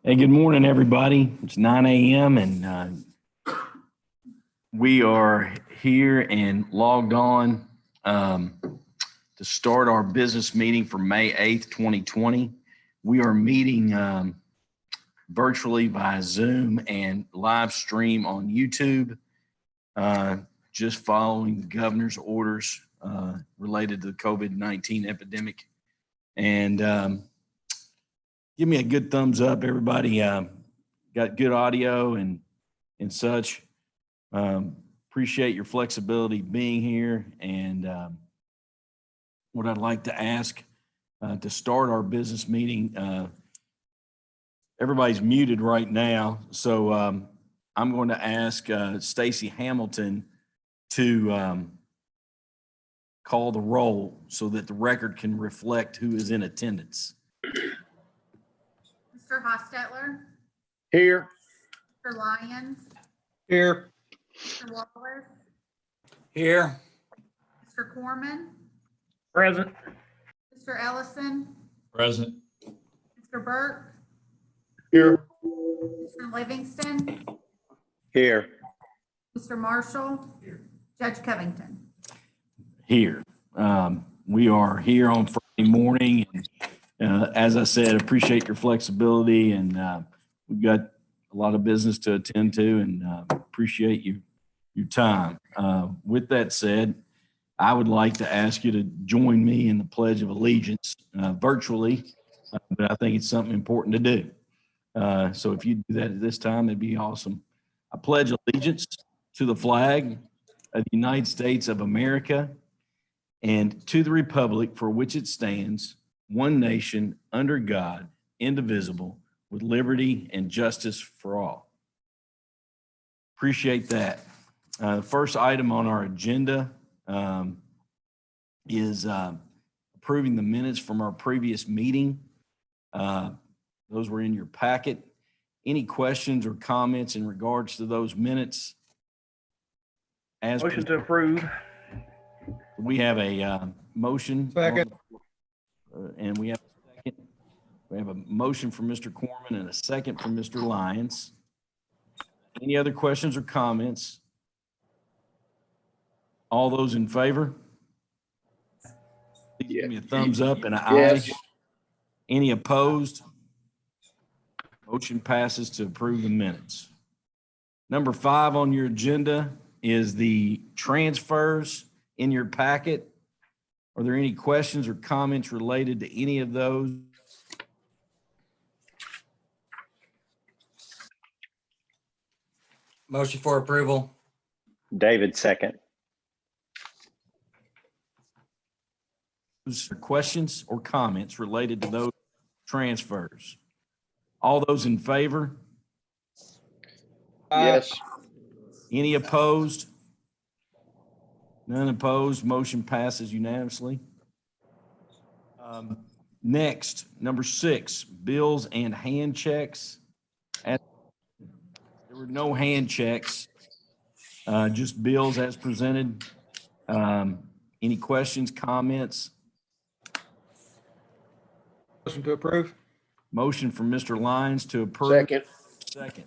Hey, good morning, everybody. It's 9 a.m. and we are here and logged on to start our business meeting for May 8th, 2020. We are meeting virtually via Zoom and live stream on YouTube, just following the governor's orders related to the COVID-19 epidemic. And give me a good thumbs up, everybody. Got good audio and such. Appreciate your flexibility being here. And what I'd like to ask to start our business meeting, everybody's muted right now. So I'm going to ask Stacy Hamilton to call the roll so that the record can reflect who is in attendance. Mr. Hostetler? Here. Mr. Lyons? Here. Mr. Wallace? Here. Mr. Corman? Present. Mr. Ellison? Present. Mr. Burke? Here. Mr. Livingston? Here. Mr. Marshall? Judge Covington? Here. We are here on Friday morning. As I said, appreciate your flexibility, and we've got a lot of business to attend to, and appreciate your time. With that said, I would like to ask you to join me in the Pledge of Allegiance virtually, but I think it's something important to do. So if you do that at this time, it'd be awesome. I pledge allegiance to the flag of the United States of America and to the republic for which it stands, one nation, under God, indivisible, with liberty and justice for all. Appreciate that. The first item on our agenda is approving the minutes from our previous meeting. Those were in your packet. Any questions or comments in regards to those minutes? Motion to approve. We have a motion. Second. And we have a second. We have a motion from Mr. Corman and a second from Mr. Lyons. Any other questions or comments? All those in favor? Please give me a thumbs up and an aye. Any opposed? Motion passes to approve the minutes. Number 5 on your agenda is the transfers in your packet. Are there any questions or comments related to any of those? Motion for approval. David, second. Questions or comments related to those transfers? All those in favor? Yes. Any opposed? None opposed. Motion passes unanimously. Next, number 6, bills and hand checks. There were no hand checks, just bills as presented. Any questions, comments? Motion to approve. Motion from Mr. Lyons to approve. Second. Second.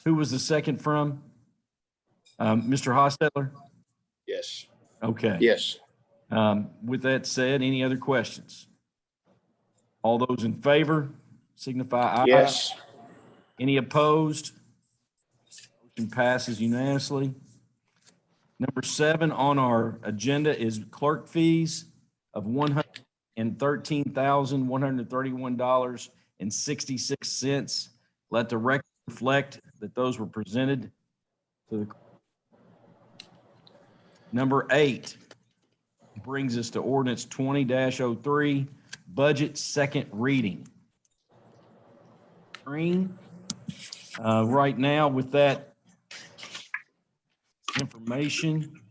Who was the second from? Mr. Hostetler? Yes. Okay. Yes. With that said, any other questions? All those in favor signify aye. Yes. Any opposed? Motion passes unanimously. Number 7 on our agenda is clerk fees of $113,131.66. Let the record reflect that those were presented to the. Number 8 brings us to ordinance 20-03, budget second reading. Right now with that information,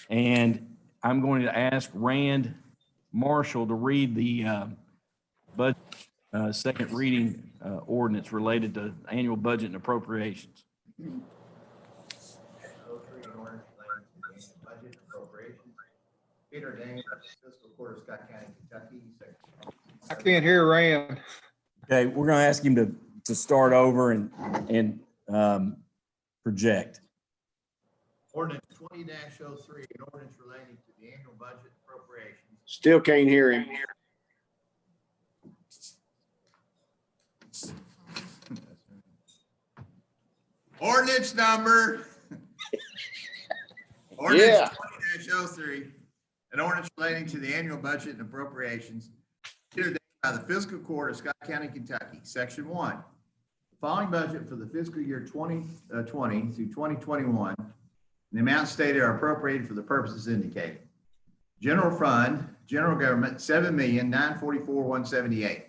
and I'm going to ask Rand Marshall to read the budget second reading ordinance related to annual budget and appropriations. Budget appropriations. Peter Daniels, Fiscal Court of Scott County, Kentucky, Section I can't hear Rand. Okay, we're gonna ask him to start over and project. Ordinance 20-03, an ordinance relating to the annual budget appropriations. Still can't hear him. Ordinance number. Yeah. Ordinance 20-03, an ordinance relating to the annual budget and appropriations considered by the fiscal court of Scott County, Kentucky. Section 1. The following budget for the fiscal year 2020 through 2021, the amounts stated are appropriated for the purposes indicated. General fund, general government, $7,944,178.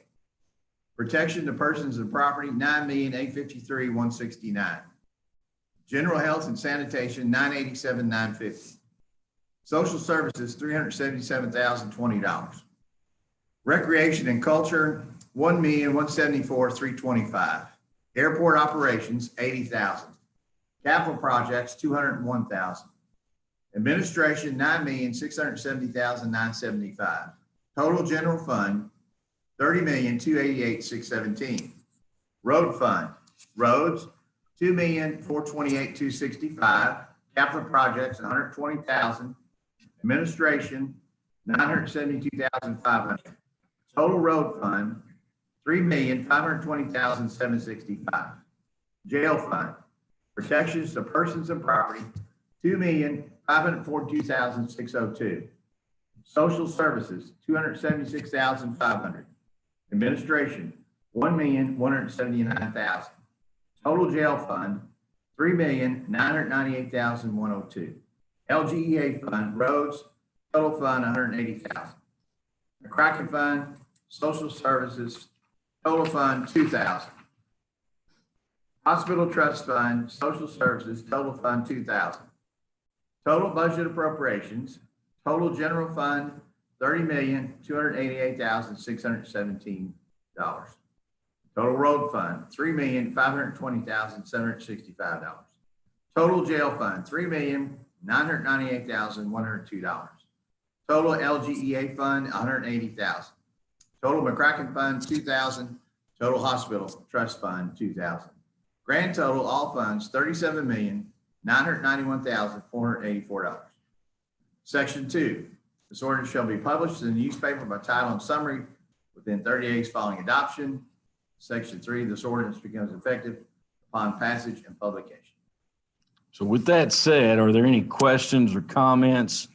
Protection to persons and property, $9,853,169. General health and sanitation, $987,950. Social services, $377,020. Recreation and culture, $1,174,325. Airport operations, $80,000. Capital projects, $201,000. Administration, $9,670,975. Total general fund, $30,288,617. Road fund, roads, $2,428,265. Capital projects, $120,000. Administration, $972,500. Total road fund, $3,520,765. Jail fund, protections to persons and property, $2,542,602. Social services, $276,500. Administration, $1,179,000. Total jail fund, $3,998,102. LGEA fund, roads, total fund, $180,000. McCracken fund, social services, total fund, $2,000. Hospital trust fund, social services, total fund, $2,000. Total budget appropriations, total general fund, $30,288,617. Total road fund, $3,520,765. Total jail fund, $3,998,102. Total LGEA fund, $180,000. Total McCracken fund, $2,000. Total hospital trust fund, $2,000. Grand total, all funds, $37,991,484. Section 2, this ordinance shall be published in the newspaper by title and summary within 30 days following adoption. Section 3, this ordinance becomes effective upon passage and publication. So with that said, are there any questions or comments?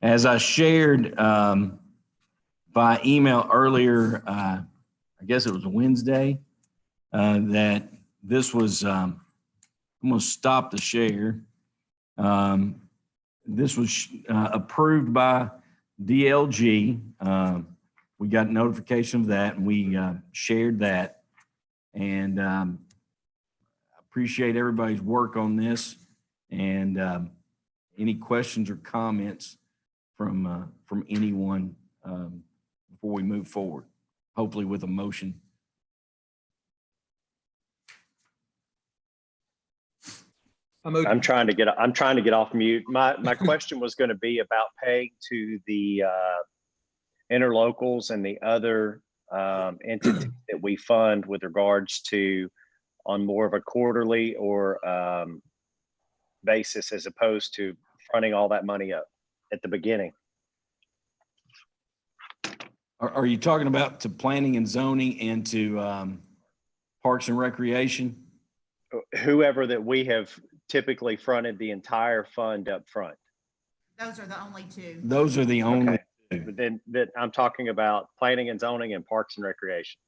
As I shared by email earlier, I guess it was Wednesday, that this was, I'm going to stop the share. This was approved by DLG. We got notification of that and we shared that. And appreciate everybody's work on this. And any questions or comments from anyone before we move forward, hopefully with a motion. I'm trying to get off mute. My question was going to be about paying to the interlocals and the other entities that we fund with regards to on more of a quarterly or basis, as opposed to fronting all that money up at the beginning. Are you talking about to planning and zoning and to parks and recreation? Whoever that we have typically fronted the entire fund up front. Those are the only two. Those are the only. Okay. But then that I'm talking about planning and zoning and parks and recreation.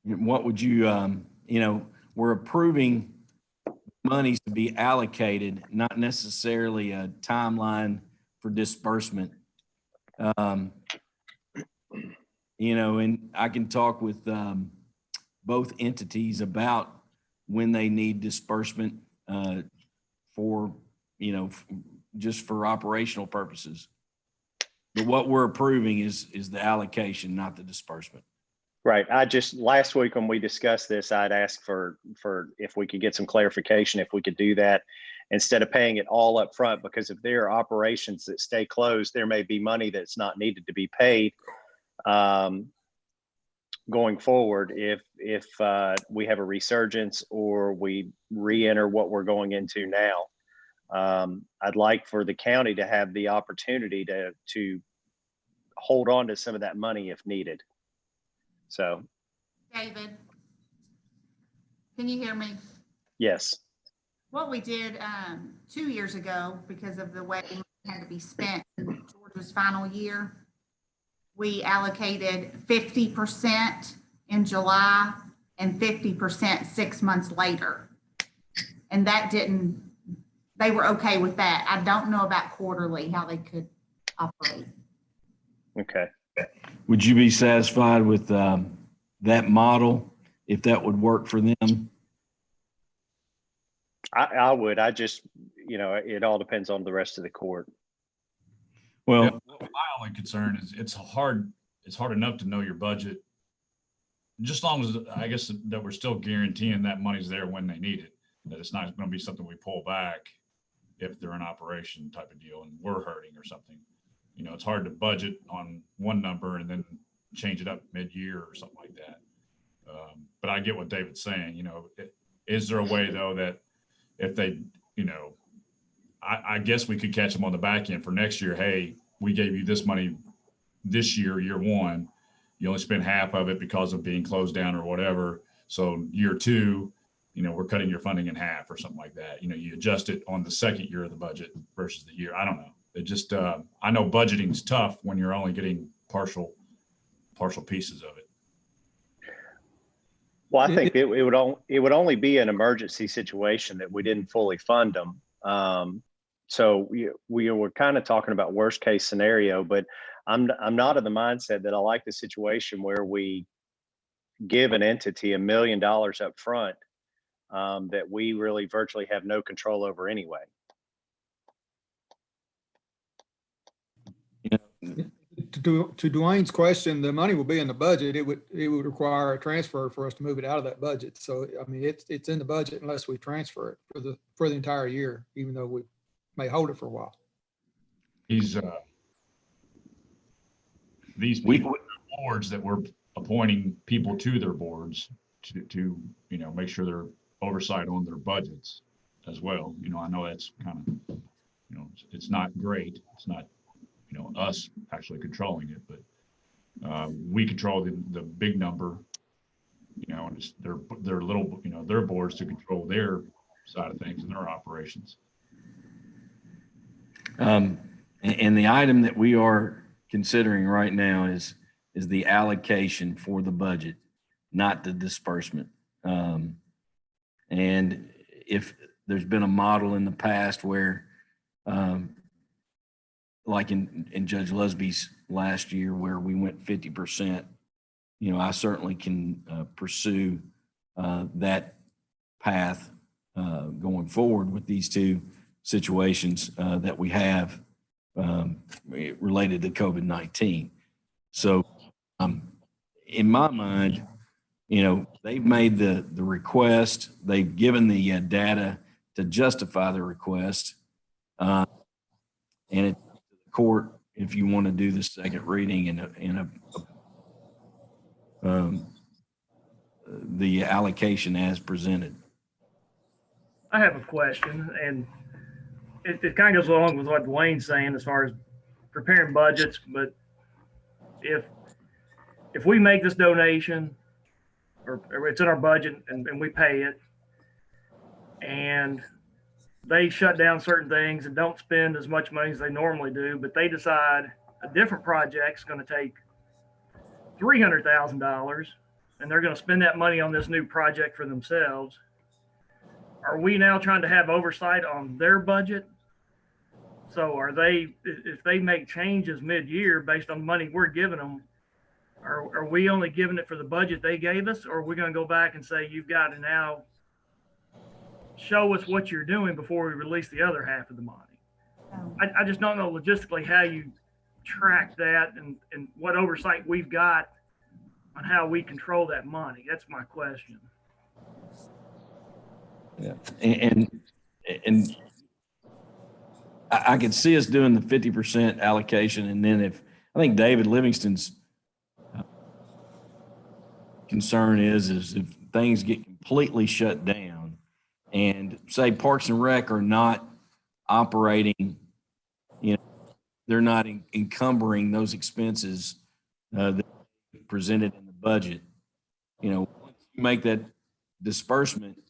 What would you, we're approving monies to be allocated, not necessarily a timeline for disbursement. And I can talk with both entities about when they need disbursement for, just for operational purposes. But what we're approving is the allocation, not the disbursement. Right. Last week when we discussed this, I'd asked for if we could get some clarification, if we could do that instead of paying it all up front, because if there are operations that stay closed, there may be money that's not needed to be paid. going forward if we have a resurgence or we re-enter what we're going into now. I'd like for the county to have the opportunity to hold on to some of that money if needed. So, David, can you hear me? yes. What we did 2 years ago, because of the way it had to be spent in George's final year, we allocated 50% in July and 50% 6 months later. And that they were okay with that. I don't know about quarterly, how they could operate. Okay. Would you be satisfied with that model if that would work for them? I would. I just, it all depends on the rest of the court. Well, My only concern is it's hard enough to know your budget. Just as long as, I guess, that we're still guaranteeing that money's there when they need it, that it's not going to be something we pull back if they're in operation type of deal and we're hurting or something. It's hard to budget on one number and then change it up mid-year or something like that. But I get what David's saying. Is there a way though that if they, I guess we could catch them on the back end for next year. Hey, we gave you this money this year, year one. You only spent half of it because of being closed down or whatever. So year two, we're cutting your funding in half or something like that. You adjust it on the second year of the budget versus the year. I don't know. It just, I know budgeting is tough when you're only getting partial pieces of it. Well, I think it would only be an emergency situation that we didn't fully fund them. So we were kind of talking about worst case scenario, but I'm not in the mindset that I like the situation where we give an entity $1 million up front that we really virtually have no control over anyway. To Dwayne's question, the money will be in the budget. It would require a transfer for us to move it out of that budget. So, I mean, it's in the budget unless we transfer it for the entire year, even though we may hold it for a while. These boards that we're appointing people to their boards to make sure they're oversight on their budgets as well. I know that's kind of, it's not great. It's not, us actually controlling it, but we control the big number, and it's their little, their boards to control their side of things and their operations. and the item that we are considering right now is the allocation for the budget, not the disbursement. And if there's been a model in the past where, like in Judge Lusby's last year where we went 50%, I certainly can pursue that path going forward with these two situations that we have related to COVID-19. So in my mind, they've made the request, they've given the data to justify the request, and it's the court if you want to do the second reading in the allocation as presented. I have a question, and it kind of goes along with what Dwayne's saying as far as preparing budgets. But if we make this donation, or it's in our budget and we pay it, and they shut down certain things and don't spend as much money as they normally do, but they decide a different project's going to take $300,000 and they're going to spend that money on this new project for themselves. Are we now trying to have oversight on their budget? So if they make changes mid-year based on the money we're giving them, are we only giving it for the budget they gave us, or are we going to go back and say, you've got to now show us what you're doing before we release the other half of the money? I just don't know logistically how you track that and what oversight we've got on how we control that money. That's my question. Yeah, and I could see us doing the 50% allocation, and then I think David Livingston's concern is if things get completely shut down and say Parks and Rec are not operating, they're not encumbering those expenses that are presented in the budget. Once you make that disbursement,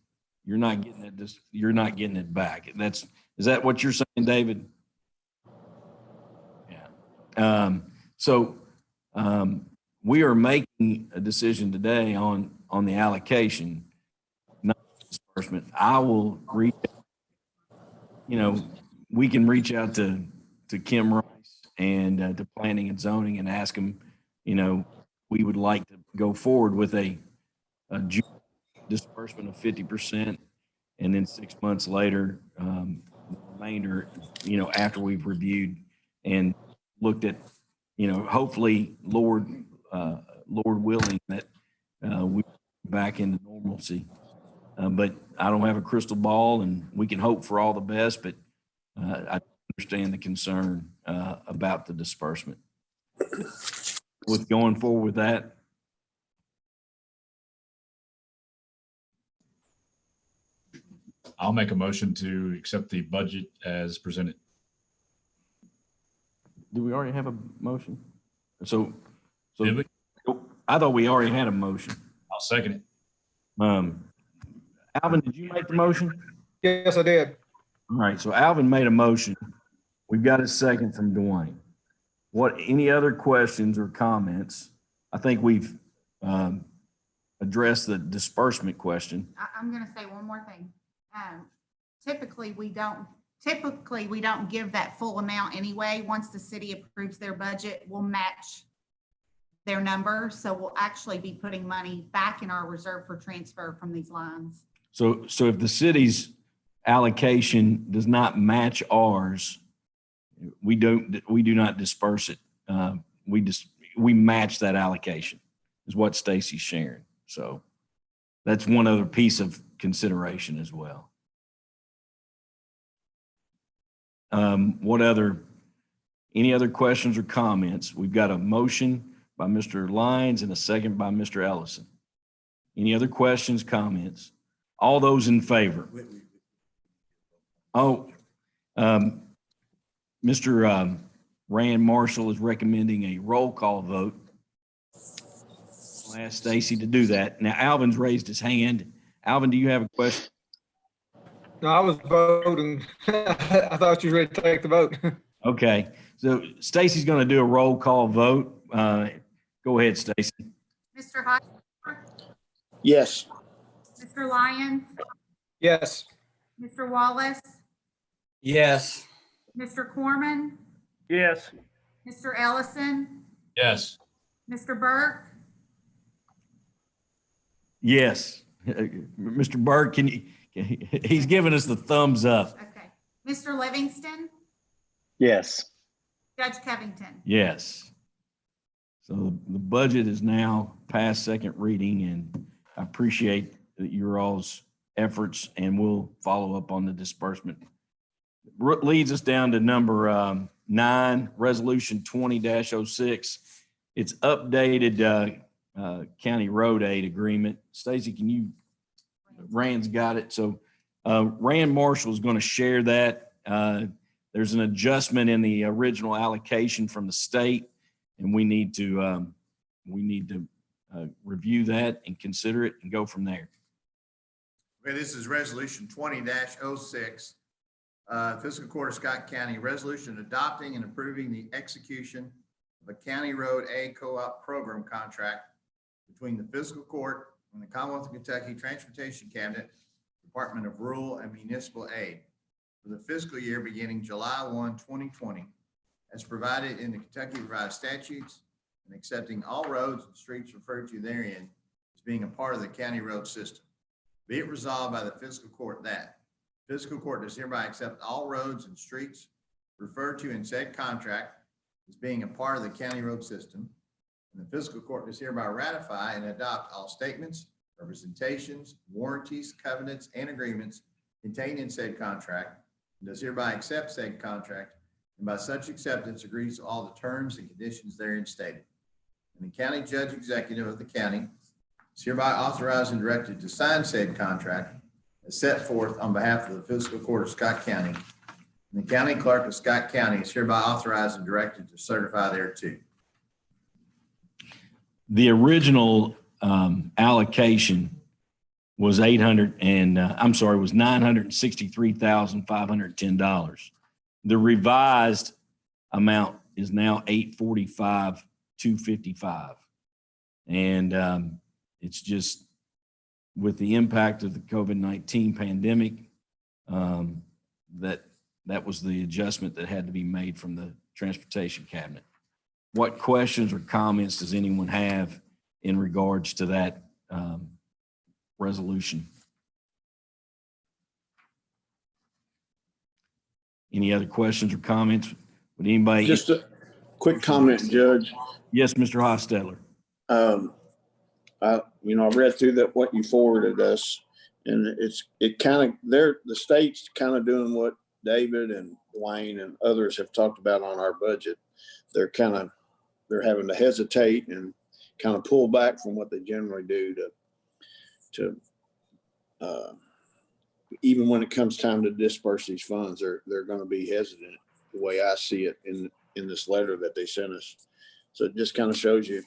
you're not getting that. You're not getting it back. Is that what you're saying, David? Yeah. We are making a decision today on the allocation, not disbursement. I will reach. We can reach out to Kim Rice and to Planning and Zoning and ask them. We would like to go forward with a disbursement of 50%, and then 6 months later, the remainder. After we've reviewed and looked at, hopefully, Lord willing, that we back into normalcy. But I don't have a crystal ball, and we can hope for all the best. But I understand the concern about the disbursement. With going forward with that. I'll make a motion to accept the budget as presented. Do we already have a motion? So Did we? I thought we already had a motion. I'll second it. Alvin, did you make the motion? Yes, I did. All right, so Alvin made a motion. We've got a second from Dwayne. Any other questions or comments? I think we've addressed the disbursement question. I'm going to say one more thing. Typically we don't give that full amount anyway. Once the city approves their budget, we'll match their number. So we'll actually be putting money back in our reserve for transfer from these lines. So if the city's allocation does not match ours, we do not disperse it. We match that allocation is what Stacy's sharing. So that's one other piece of consideration as well. Any other questions or comments? We've got a motion by Mr. Lyons and a second by Mr. Ellison. Any other questions, comments? All those in favor? Mr. Rand Marshall is recommending a roll call vote. I'll ask Stacy to do that. Now, Alvin's raised his hand. Alvin, do you have a question? No, I was voting. I thought you were ready to take the vote. Okay, so Stacy's going to do a roll call vote. Go ahead, Stacy. Mr. Hodge? Yes. Mr. Lyons? Yes. Mr. Wallace? Yes. Mr. Corman? Yes. Mr. Ellison? Yes. Mr. Burke? Yes. Mr. Burke, he's giving us the thumbs up. Okay. Mr. Livingston? Yes. Judge Covington? Yes. So the budget is now past second reading, and I appreciate your all's efforts, and we'll follow up on the disbursement. Leads us down to number 9, Resolution 20-06. It's updated County Road Aid Agreement. Stacy, Rand's got it. So Rand Marshall is going to share that. There's an adjustment in the original allocation from the state, and we need to review that and consider it and go from there. Okay, this is Resolution 20-06. Fiscal Court of Scott County, resolution adopting and approving the execution of a County Road Aid Co-op Program contract between the Fiscal Court and the Commonwealth of Kentucky Transportation Cabinet, Department of Rural and Municipal Aid for the fiscal year beginning July 1, 2020, as provided in the Kentucky Revised Statutes, and accepting all roads and streets referred to therein as being a part of the county road system. Be it resolved by the Fiscal Court that Fiscal Court does hereby accept all roads and streets referred to in said contract as being a part of the county road system. And the Fiscal Court does hereby ratify and adopt all statements, representations, warranties, covenants, and agreements contained in said contract, and does hereby accept said contract, and by such acceptance agrees to all the terms and conditions therein stated. And the county judge executive of the county is hereby authorized and directed to sign said contract as set forth on behalf of the fiscal court of Scott County. And the county clerk of Scott County is hereby authorized and directed to certify thereto. The original allocation was was $963,510. The revised amount is now $845,255. And it's just with the impact of the COVID-19 pandemic, that was the adjustment that had to be made from the transportation cabinet. What questions or comments does anyone have in regards to that resolution? Any other questions or comments? Would anybody? Just a quick comment, Judge. Yes, Mr. Hostetler. I read through that, what you forwarded us, and the state's kind of doing what David and Dwayne and others have talked about on our budget. They're having to hesitate and kind of pull back from what they generally do to even when it comes time to disperse these funds, they're going to be hesitant, the way I see it in this letter that they sent us. So it just kind of shows you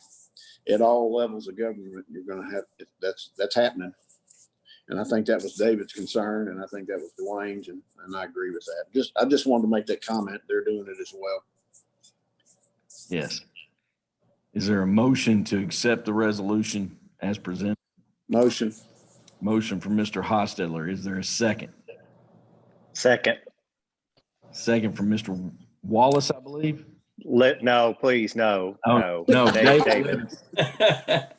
at all levels of government, you're going to have, that's happening. And I think that was David's concern, and I think that was Dwayne's, and I agree with that. I just wanted to make that comment. They're doing it as well. Yes. Is there a motion to accept the resolution as presented? Motion. Motion from Mr. Hostetler. Is there a second? Second. Second from Mr. Wallace, I believe. No, please, no. Oh, no, David.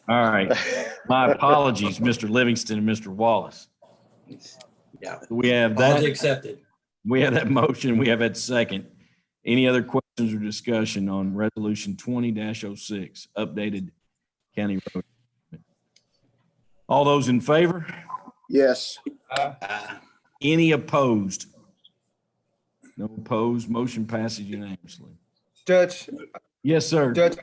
All right. My apologies, Mr. Livingston and Mr. Wallace. Yeah. We have Apology that. accepted. We have that motion. We have that second. Any other questions or discussion on resolution 20-06, updated county road? All those in favor? Yes. Any opposed? No opposed. Motion passes unanimously. Judge, Yes, sir. Judge,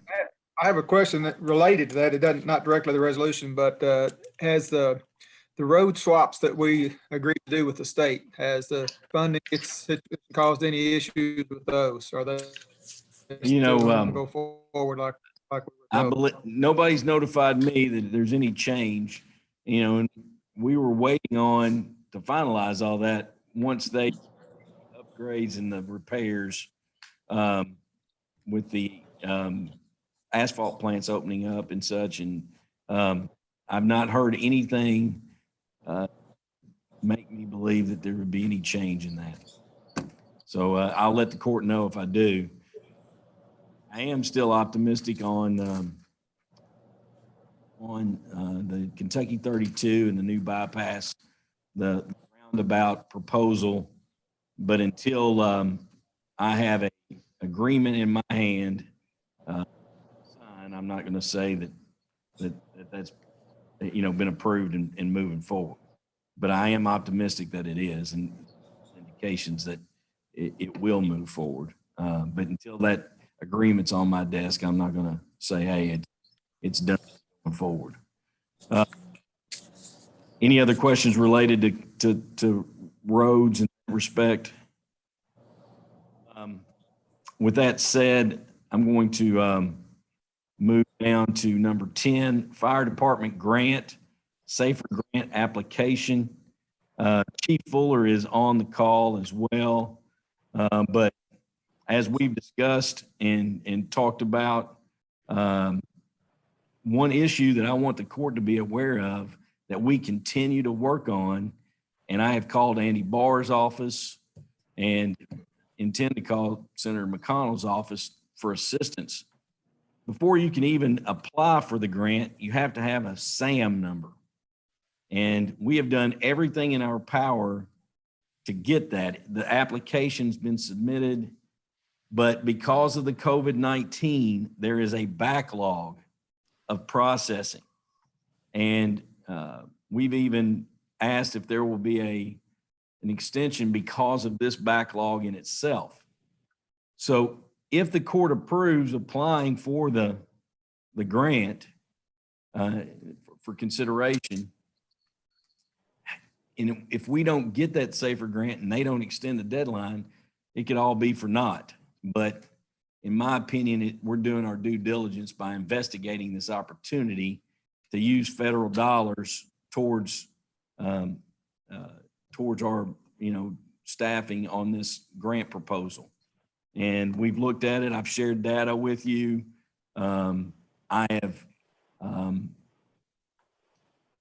I have a question that related to that. It doesn't, not directly the resolution, but has the road swaps that we agreed to do with the state, has the funding it's caused any issues with those? Are they still gonna go forward like we I were told? believe nobody's notified me that there's any change, and we were waiting on to finalize all that once they upgrades and the repairs, with the asphalt plants opening up and such. And I've not heard anything make me believe that there would be any change in that. So I'll let the court know if I do. I am still optimistic on the Kentucky 32 and the new bypass, the roundabout proposal. But until I have a agreement in my hand, I'm not going to say that's been approved and moving forward. But I am optimistic that it is, and indications that it will move forward. But until that agreement's on my desk, I'm not going to say, hey, it's done going forward. Any other questions related to roads in that respect? With that said, I'm going to move down to number 10, Fire Department Grant, Safer Grant Application. Chief Fuller is on the call as well. But as we've discussed and talked about, one issue that I want the court to be aware of that we continue to work on, and I have called Andy Barr's office and intend to call Senator McConnell's office for assistance. Before you can even apply for the grant, you have to have a SAM number. And we have done everything in our power to get that. The application's been submitted, but because of the COVID-19, there is a backlog of processing. And we've even asked if there will be an extension because of this backlog in itself. So if the court approves applying for the grant for consideration. And if we don't get that SAFER grant and they don't extend the deadline, it could all be for naught. But in my opinion, we're doing our due diligence by investigating this opportunity to use federal dollars towards our, staffing on this grant proposal. And we've looked at it. I've shared data with you. I have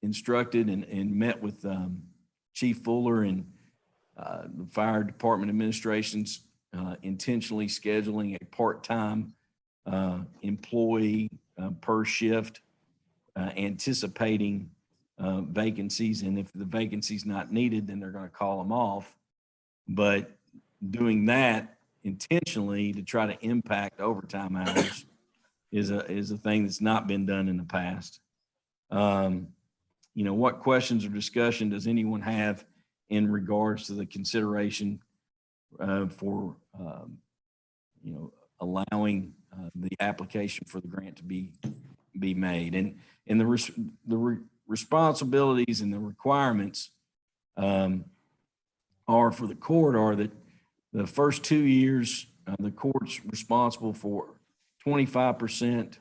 instructed and met with Chief Fuller and the fire department administration's intentionally scheduling a part-time employee per shift, anticipating vacancies. And if the vacancy's not needed, then they're going to call them off. But doing that intentionally to try to impact overtime hours is a thing that's not been done in the past. What questions or discussion does anyone have in regards to the consideration for allowing the application for the grant to be made, and the responsibilities and the requirements are for the court are that the first 2 years the court's responsible for 25%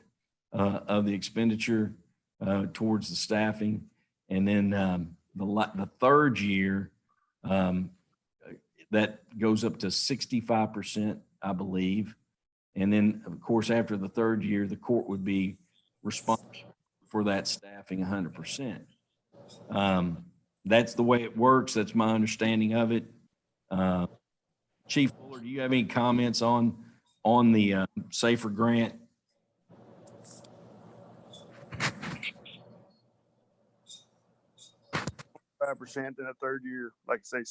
of the expenditure towards the staffing, and then the third year that goes up to 65%, I believe. And then, of course, after the third year, the court would be responsible for that staffing 100%. That's the way it works. That's my understanding of it. Chief Fuller, do you have any comments on the SAFER grant? 5%, then a third year, like I say, 65%,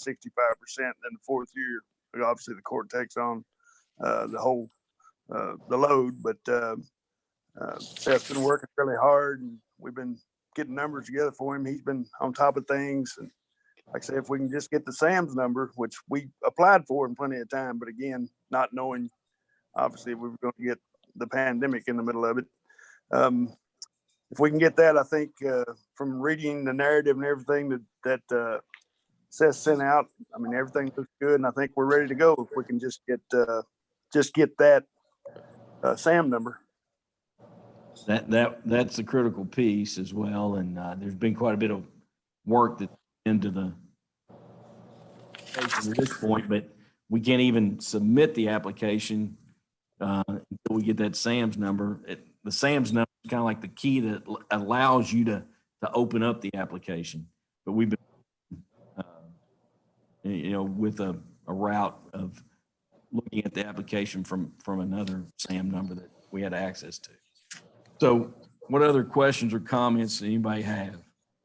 then the fourth year, obviously the court takes on the whole the load. But Seth's been working really hard, and we've been getting numbers together for him. He's been on top of things, and like I say, if we can just get the SAM's number, which we applied for in plenty of time, but again, not knowing obviously we were going to get the pandemic in the middle of it. If we can get that, I think from reading the narrative and everything that Seth sent out, I mean, everything looks good, and I think we're ready to go if we can just get that SAM number. That's the critical piece as well, and there's been quite a bit of work that's into the application at this point, but we can't even submit the application until we get that SAM's number. The SAM's number is kind of like the key that allows you to open up the application. But we've been, with a route of looking at the application from another SAM number that we had access to. So what other questions or comments does anybody have?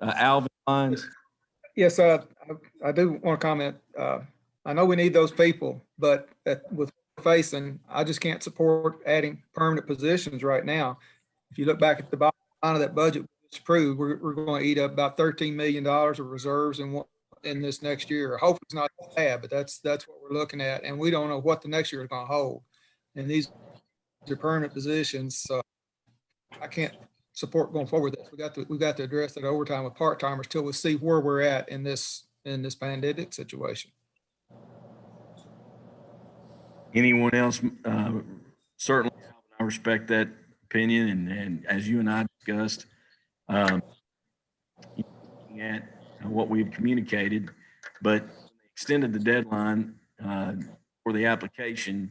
Alvin Lyons? Yes, I do want to comment. I know we need those people, but with facing, I just can't support adding permanent positions right now. If you look back at the bottom line of that budget we approved, we're going to eat up about $13 million of reserves in this next year. Hopefully it's not bad, but that's what we're looking at, and we don't know what the next year is going to hold. And these are permanent positions, so I can't support going forward. We got to address that overtime with part-timers till we see where we're at in this pandemic situation. Anyone else? Certainly, I respect that opinion, and as you and I discussed, looking at what we've communicated, but extended the deadline for the application,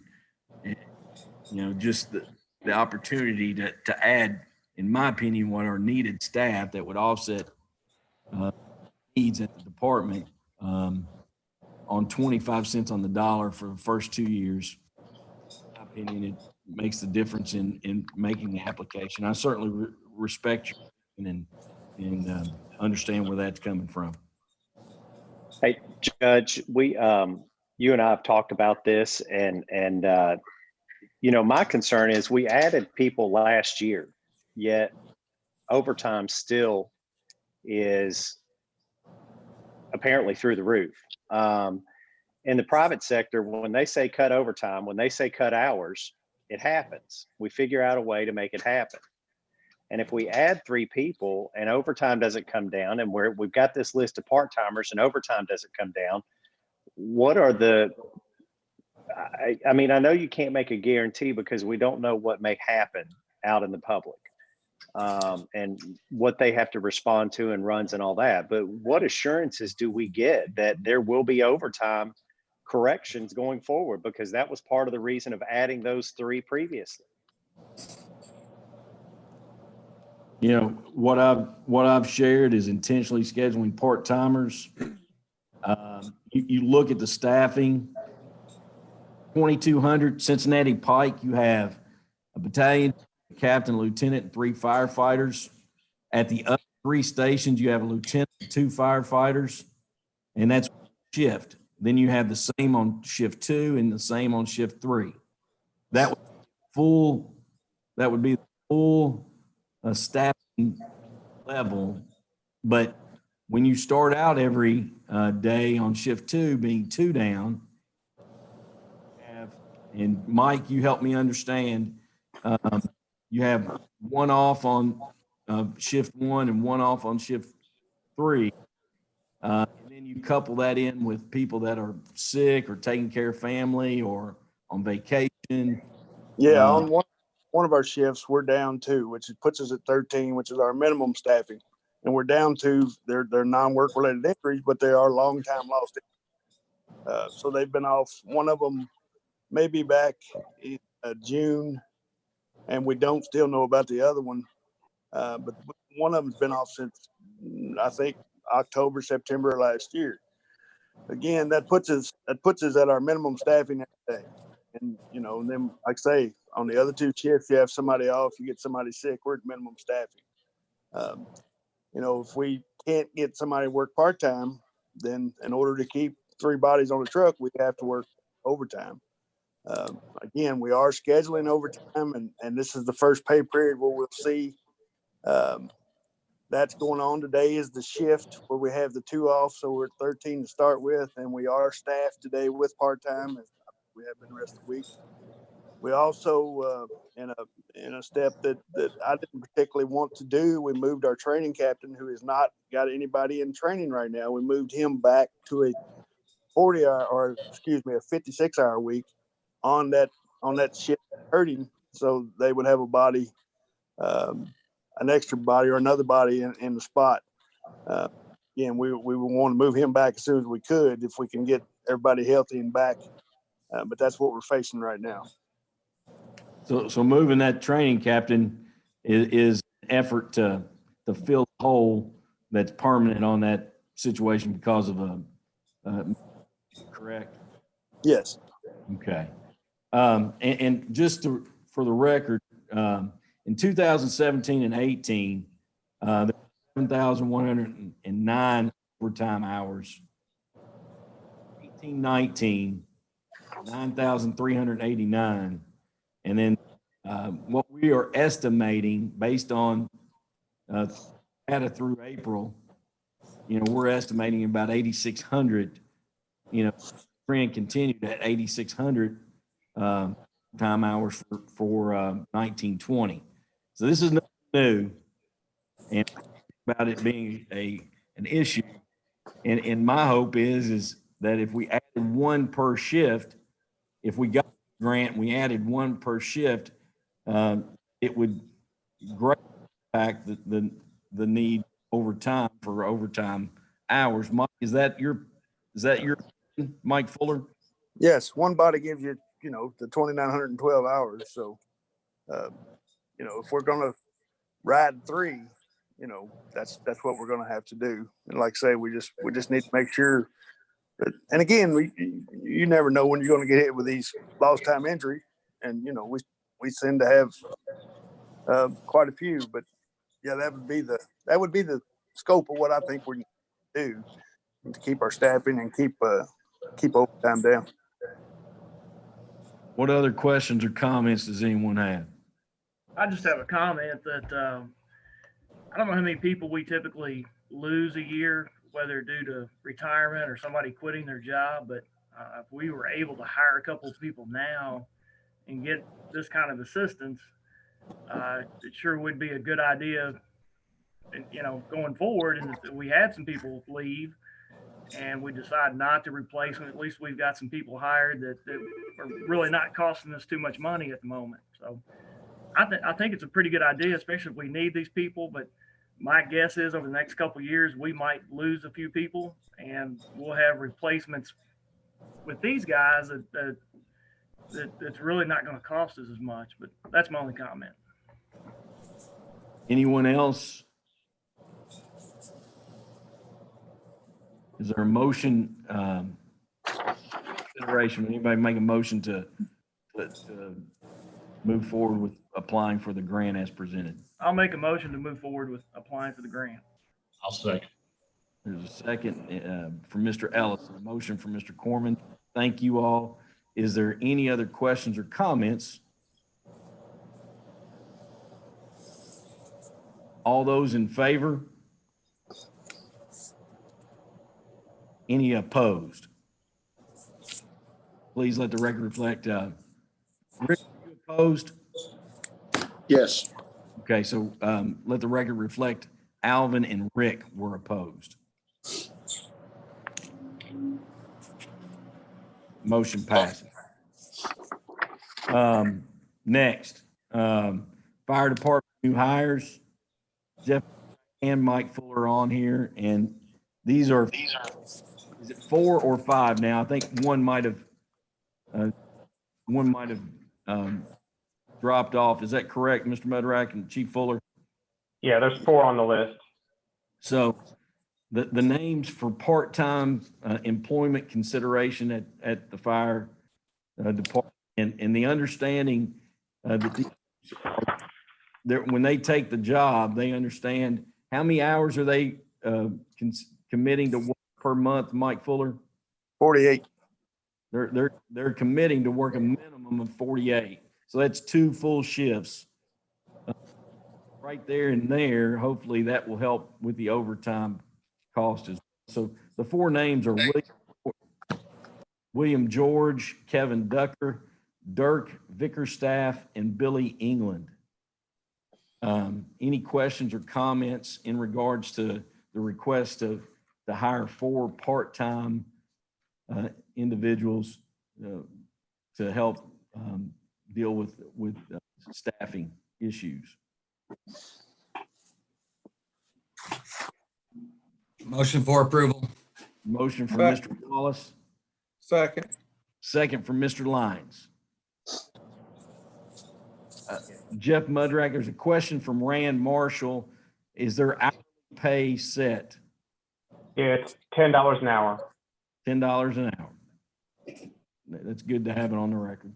just the opportunity to add, in my opinion, what are needed staff that would offset needs at the department on 25 cents on the dollar for the first 2 years. In my opinion, it makes the difference in making the application. I certainly respect you and understand where that's coming from. Hey, Judge, you and I have talked about this, and my concern is we added people last year, yet overtime still is apparently through the roof. In the private sector, when they say cut overtime, when they say cut hours, it happens. We figure out a way to make it happen. And if we add 3 people and overtime doesn't come down, and we've got this list of part-timers and overtime doesn't come down, what are the, I mean, I know you can't make a guarantee because we don't know what may happen out in the public, and what they have to respond to and runs and all that. But what assurances do we get that there will be overtime corrections going forward? Because that was part of the reason of adding those 3 previously. You know, what I've shared is intentionally scheduling part-timers. You look at the staffing, 2,200 Cincinnati Pike, you have a battalion, captain, lieutenant, and 3 firefighters. At the other 3 stations, you have a lieutenant and 2 firefighters, and that's shift. Then you have the same on shift 2 and the same on shift 3. That would be the full staffing level. But when you start out every day on shift 2 being 2 down, and Mike, you help me understand, you have 1 off on shift 1 and 1 off on shift 3. And then you couple that in with people that are sick or taking care of family or on vacation. Yeah, on one of our shifts, we're down 2, which puts us at 13, which is our minimum staffing. And we're down 2, they're non-work related injuries, but they are long time lost. So they've been off. One of them may be back in June, and we don't still know about the other one. But one of them's been off since, I think, October, September of last year. Again, that puts us at our minimum staffing every day. And, you know, and then, like I say, on the other 2 shifts, you have somebody off, you get somebody sick, we're at minimum staffing. You know, if we can't get somebody to work part-time, then in order to keep 3 bodies on the truck, we have to work overtime. Again, we are scheduling overtime, and this is the first pay period where we'll see that's going on. Today is the shift where we have the 2 off, so we're at 13 to start with, and we are staffed today with part-time, as we have been the rest of the week. We also, in a step that I didn't particularly want to do, we moved our training captain, who has not got anybody in training right now. We moved him back to a 56-hour week on that shift hurting, so they would have a body, an extra body or another body in the spot. Again, we would want to move him back as soon as we could if we can get everybody healthy and back. But that's what we're facing right now. So moving that training captain is an effort to fill the hole that's permanent on that situation because of correct? Yes. Okay. And just for the record, in 2017 and 18, there were 7,109 overtime hours. 1819, 9,389. And then what we are estimating based on data through April, you know, we're estimating about 8,600, you know, trend continued at 8,600 time hours for 1920. So this is nothing new, and about it being an issue. And my hope is that if we added 1 per shift, if we got the grant, we added 1 per shift, it would greatly impact the need over time for overtime hours. Mike, is that your Mike Fuller? Yes, 1 body gives you, you know, the 2,912 hours. So, you know, if we're going to ride 3, you know, that's what we're going to have to do. And like I say, we just need to make sure that, and again, you never know when you're going to get hit with these lost time injury. And, you know, we seem to have quite a few, but yeah, that would be the scope of what I think we need to do to keep our staffing and keep overtime down. What other questions or comments does anyone have? I just have a comment that I don't know how many people we typically lose a year, whether due to retirement or somebody quitting their job, but if we were able to hire a couple of people now and get this kind of assistance, It sure would be a good idea, going forward. And if we had some people leave and we decide not to replace them, at least we've got some people hired that are really not costing us too much money at the moment. So I think it's a pretty good idea, especially if we need these people. But my guess is over the next couple of years, we might lose a few people and we'll have replacements with these guys that's really not going to cost us as much. But that's my only comment. Anyone else? Is there a motion, consideration? Anybody make a motion to move forward with applying for the grant as presented? I'll make a motion to move forward with applying for the grant. I'll second. There's a second from Mr. Ellis, a motion from Mr. Corman. Thank you all. Is there any other questions or comments? All those in favor? Any opposed? Please let the record reflect. Rick, are you opposed? Yes. Okay, so let the record reflect Alvin and Rick were opposed. Motion passes. Next, fire department new hires. Jeff and Mike Fuller on here, and these are, is it 4 or 5 now? I think one might have dropped off. Is that correct, Mr. Mudrack and Chief Fuller? Yeah, there's 4 on the list. So the names for part-time employment consideration at the fire department, and the understanding that when they take the job, they understand how many hours are they committing to work per month, Mike Fuller? 48. They're committing to work a minimum of 48. So that's 2 full shifts. Right there and there, hopefully that will help with the overtime cost as well. So the 4 names are William George, Kevin Ducker, Dirk Vickerstaff, and Billy England. Any questions or comments in regards to the request to hire 4 part-time individuals to help deal with staffing issues? Motion for approval. Motion from Mr. Wallace, Second. second from Mr. Lyons. Jeff Mudrack, there's a question from Rand Marshall. Is there hourly pay set? Yeah, it's $10 an hour. $10 an hour. That's good to have it on the record.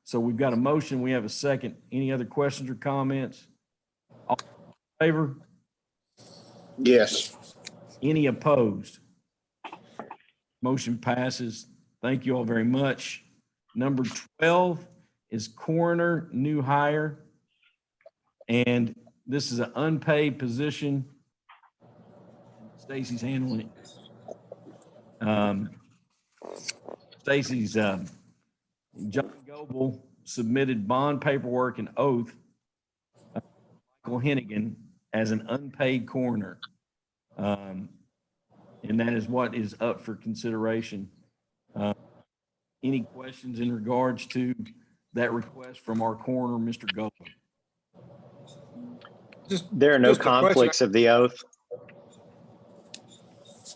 So we've got a motion. We have a second. Any other questions or comments? All in favor? Yes. Any opposed? Motion passes. Thank you all very much. Number 12 is coroner new hire. And this is an unpaid position. Stacy's handling it. Stacy's, John Goble submitted bond paperwork and oath of Michael Hennigan as an unpaid coroner. And that is what is up for consideration. Any questions in regards to that request from our coroner, Mr. Goble? There are no Just a question. conflicts of the oath.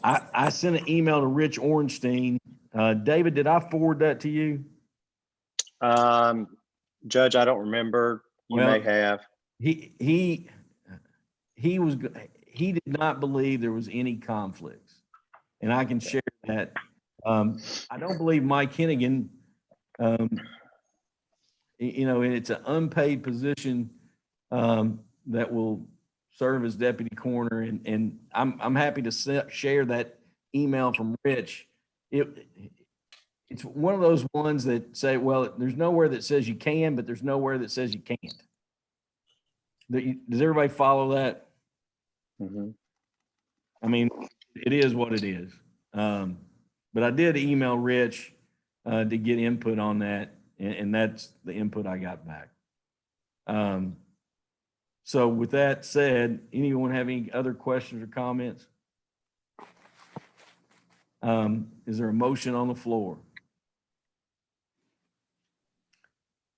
I sent an email to Rich Ornstein. David, did I forward that to you? Judge, I don't remember. You may have. He did not believe there was any conflicts, and I can share that. I don't believe Mike Hennigan, it's an unpaid position that will serve as deputy coroner, and I'm happy to share that email from Rich. It's one of those ones that say, well, there's nowhere that says you can, but there's nowhere that says you can't. Does everybody follow that? Mm-hmm. I mean, it is what it is. But I did email Rich to get input on that, and that's the input I got back. So with that said, anyone have any other questions or comments? Is there a motion on the floor?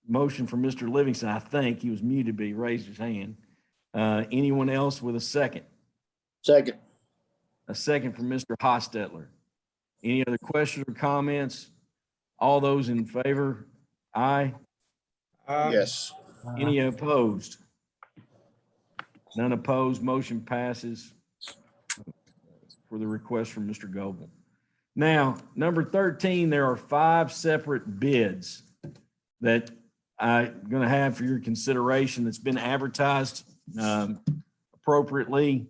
Motion from Mr. Livingston. I think he was muted, but he raised his hand. Anyone else with a second? Second. A second from Mr. Hostetler. Any other questions or comments? All those in favor? Aye. Yes. Any opposed? None opposed. Motion passes for the request from Mr. Goebel. Now, number 13, there are 5 separate bids that I'm going to have for your consideration that's been advertised appropriately.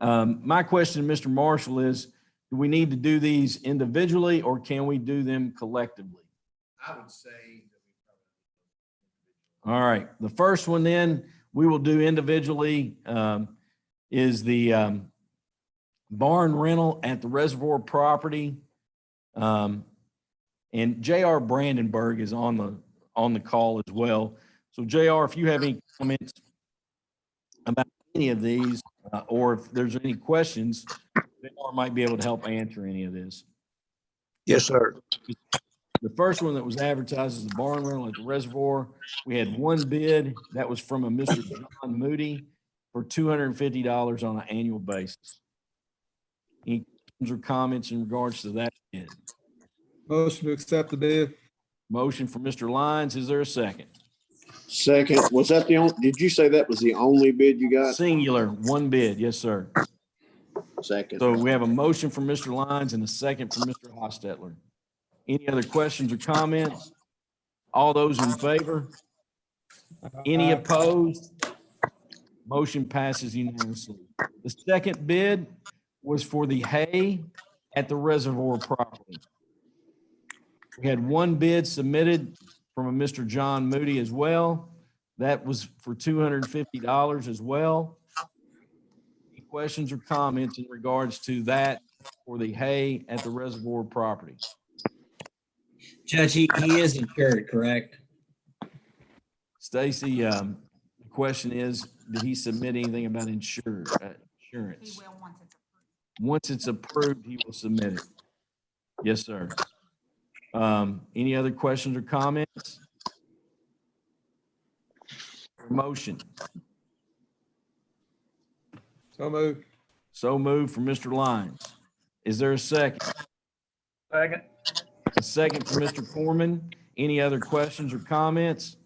My question to Mr. Marshall is, do we need to do these individually or can we do them collectively? I would say. All right. The first one then we will do individually is the barn rental at the reservoir property. And J.R. Brandenburg is on the call as well. So J.R., if you have any comments about any of these or if there's any questions, J.R. might be able to help answer any of this. Yes, sir. The first one that was advertised is the barn rental at the reservoir. We had one bid that was from a Mr. John Moody for $250 on an annual basis. Any questions or comments in regards to that bid? Motion to accept the bid. Motion for Mr. Lyons. Is there a second? Second. Was that the only, did you say that was the only bid you got? Singular, one bid. Yes, sir. Second. So we have a motion from Mr. Lyons and a second from Mr. Hostetler. Any other questions or comments? All those in favor? Any opposed? Motion passes unanimously. The second bid was for the hay at the reservoir property. We had one bid submitted from a Mr. John Moody as well. That was for $250 as well. Any questions or comments in regards to that for the hay at the reservoir property? Judge, he is insured, correct? Stacy, the question is, did he submit anything about insurance? He will once it's approved. Once it's approved, he will submit it. Yes, sir. Any other questions or comments? Motion. So moved. So moved from Mr. Lyons. Is there a second? Second. A second from Mr. Foreman. Any other questions or comments?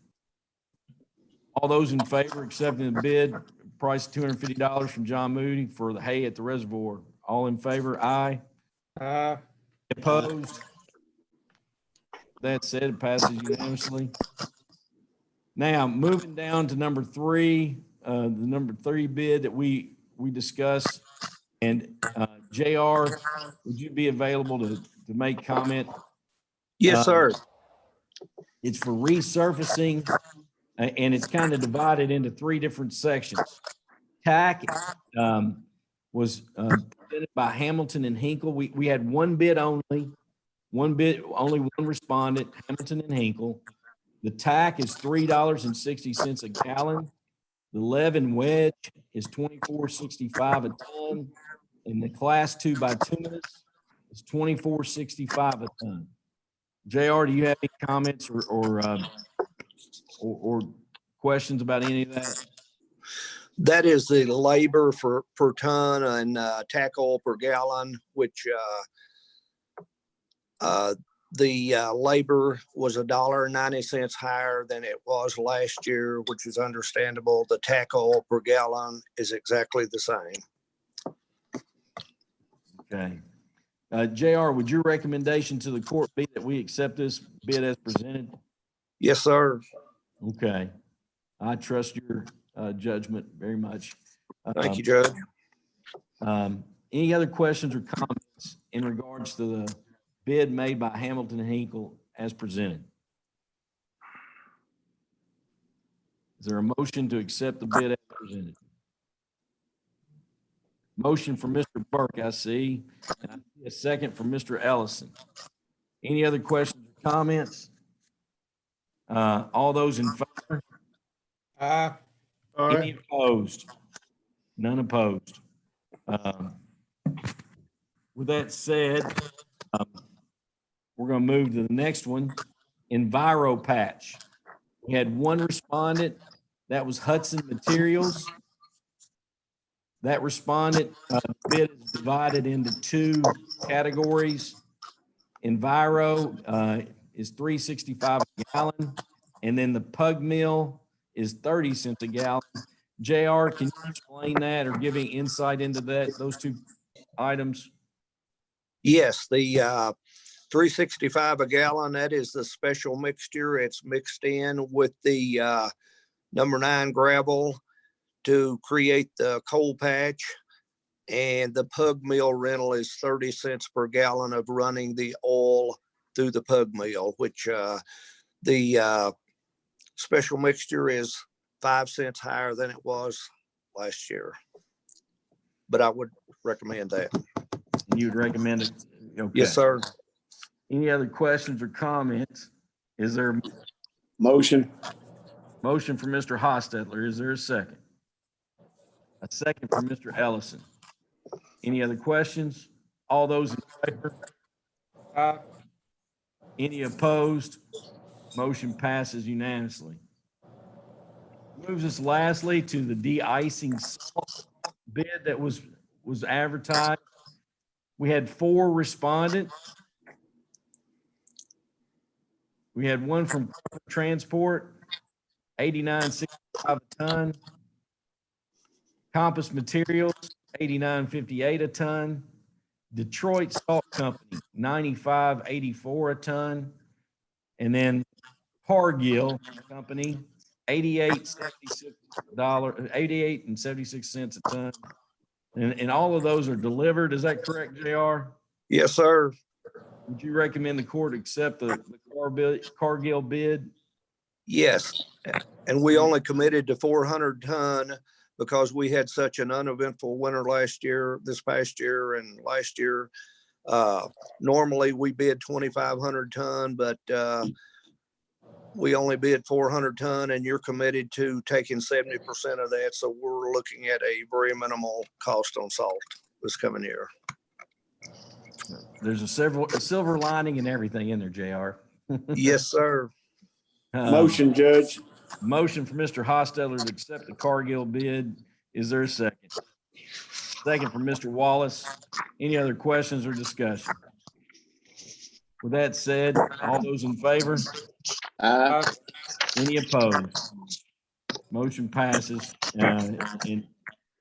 All those in favor accepting the bid, price $250 from John Moody for the hay at the reservoir. All in favor, aye. Aye. Opposed? That said, it passes unanimously. Now, moving down to number 3, the number 3 bid that we discussed. And JR, would you be available to make comment? Yes, sir. It's for resurfacing, and it's kind of divided into 3 different sections. TAC was presented by Hamilton and Hinkle. We had one bid only. Only one respondent, Hamilton and Hinkle. The TAC is $3.60 a gallon. The lev and wedge is $24.65 a ton. And the class 2 bituminous is $24.65 a ton. JR, do you have any comments or questions about any of that? That is the labor per ton and tack oil per gallon, which the labor was $1.90 higher than it was last year, which is understandable. The tack oil per gallon is exactly the same. Okay. JR, would your recommendation to the court be that we accept this bid as presented? Yes, sir. Okay. I trust your judgment very much. Thank you, Judge. Any other questions or comments in regards to the bid made by Hamilton and Hinkle as presented? Is there a motion to accept the bid as presented? Motion from Mr. Burke, I see. And I see a second from Mr. Ellison. Any other questions or comments? All those in favor? Aye. Any opposed? None opposed. With that said, we're going to move to the next one, Enviro Patch. We had one respondent, that was Hudson Materials. That respondent bid is divided into two categories. Enviro is $3.65 a gallon, and then the Pug Mill is 30 cents a gallon. JR, can you explain that or give any insight into that, those two items? Yes, the 365 a gallon, that is the special mixture. It's mixed in with the number 9 gravel to create the coal patch. And the Pug Mill rental is 30 cents per gallon of running the oil through the Pug Mill, which the special mixture is 5 cents higher than it was last year. But I would recommend that. You would recommend it? Okay. Yes, sir. Any other questions or comments? Is there Motion. motion for Mr. Hostetler? Is there a second? A second for Mr. Ellison. Any other questions? All those in favor? Aye. Any opposed? Motion passes unanimously. Moves us lastly to the de-icing salt bid that was advertised. We had 4 respondents. We had one from Transport, $89.65 a ton. Compass Materials, $89.58 a ton. Detroit Salt Company, $95.84 a ton. And then Cargill Company, $88.76 a ton. And all of those are delivered. Is that correct, JR? Yes, sir. Would you recommend the court accept the Cargill bid? Yes. And we only committed to 400 ton because we had such an uneventful winter this past year and last year. Normally we bid 2,500 ton, but we only bid 400 ton, and you're committed to taking 70% of that. So we're looking at a very minimal cost on salt this coming year. There's a silver lining and everything in there, JR. Yes, sir. Motion, Judge. Motion for Mr. Hostetler to accept the Cargill bid. Is there a second? Second from Mr. Wallace. Any other questions or discussion? With that said, all those in favor? Aye. Any opposed? Motion passes. And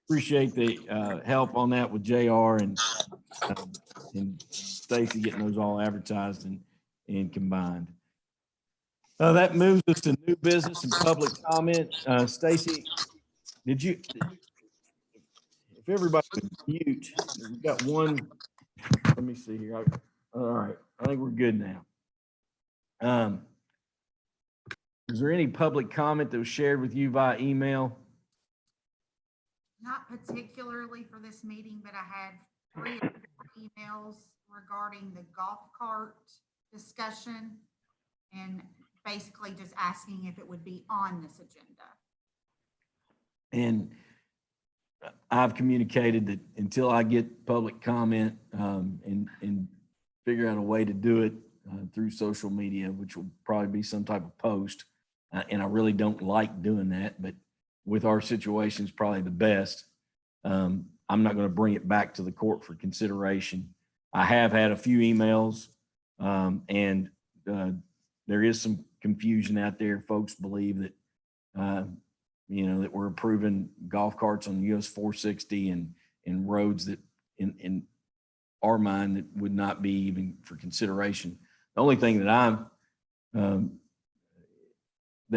appreciate the help on that with JR and Stacy getting those all advertised and combined. That moves us to new business and public comment. Stacy, if everybody could mute, we've got one, let me see here. All right, I think we're good now. Is there any public comment that was shared with you via email? Not particularly for this meeting, but I had 3 or 4 emails regarding the golf cart discussion and basically just asking if it would be on this agenda. And I've communicated that until I get public comment and figure out a way to do it through social media, which will probably be some type of post. And I really don't like doing that, but with our situation, it's probably the best. I'm not going to bring it back to the court for consideration. I have had a few emails and there is some confusion out there. Folks believe that, that we're approving golf carts on US 460 and roads that in our mind that would not be even for consideration. The only thing that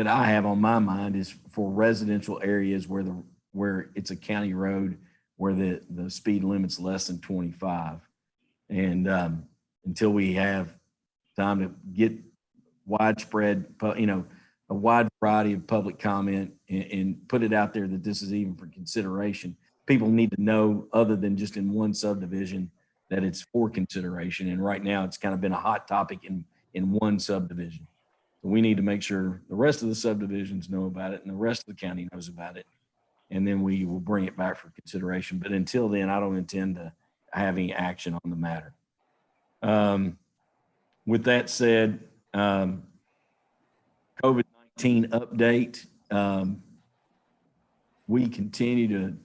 I have on my mind is for residential areas where it's a county road where the speed limit's less than 25. And until we have time to get widespread, a wide variety of public comment and put it out there that this is even for consideration, people need to know, other than just in one subdivision, that it's for consideration. And right now it's kind of been a hot topic in one subdivision. We need to make sure the rest of the subdivisions know about it and the rest of the county knows about it. And then we will bring it back for consideration. But until then, I don't intend to have any action on the matter. With that said, COVID-19 update. We continue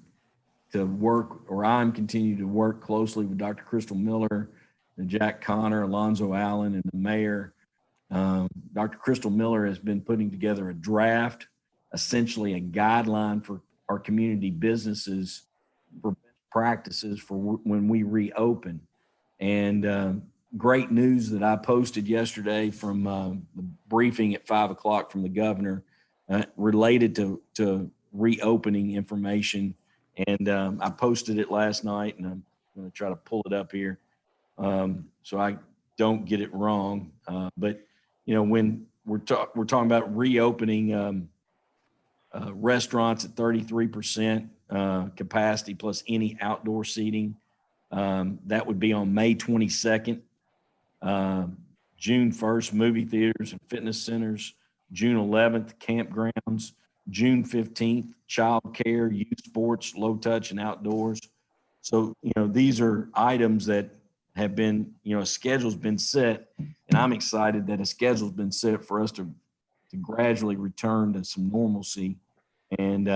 to work, or I'm continuing to work closely with Dr. Crystal Miller and Jack Connor, Alonzo Allen, and the mayor. Dr. Crystal Miller has been putting together a draft, essentially a guideline for our community businesses for best practices for when we reopen. And great news that I posted yesterday from the briefing at 5 o'clock from the governor related to reopening information. And I posted it last night, and I'm going to try to pull it up here so I don't get it wrong. But you know, when we're talking about reopening restaurants at 33% capacity plus any outdoor seating, that would be on May 22nd. June 1st, movie theaters and fitness centers. June 11th, campgrounds. June 15th, child care, youth sports, low touch and outdoors. So, you know, these are items that have been, you know, a schedule's been set, and I'm excited that a schedule's been set for us to gradually return to some normalcy. And,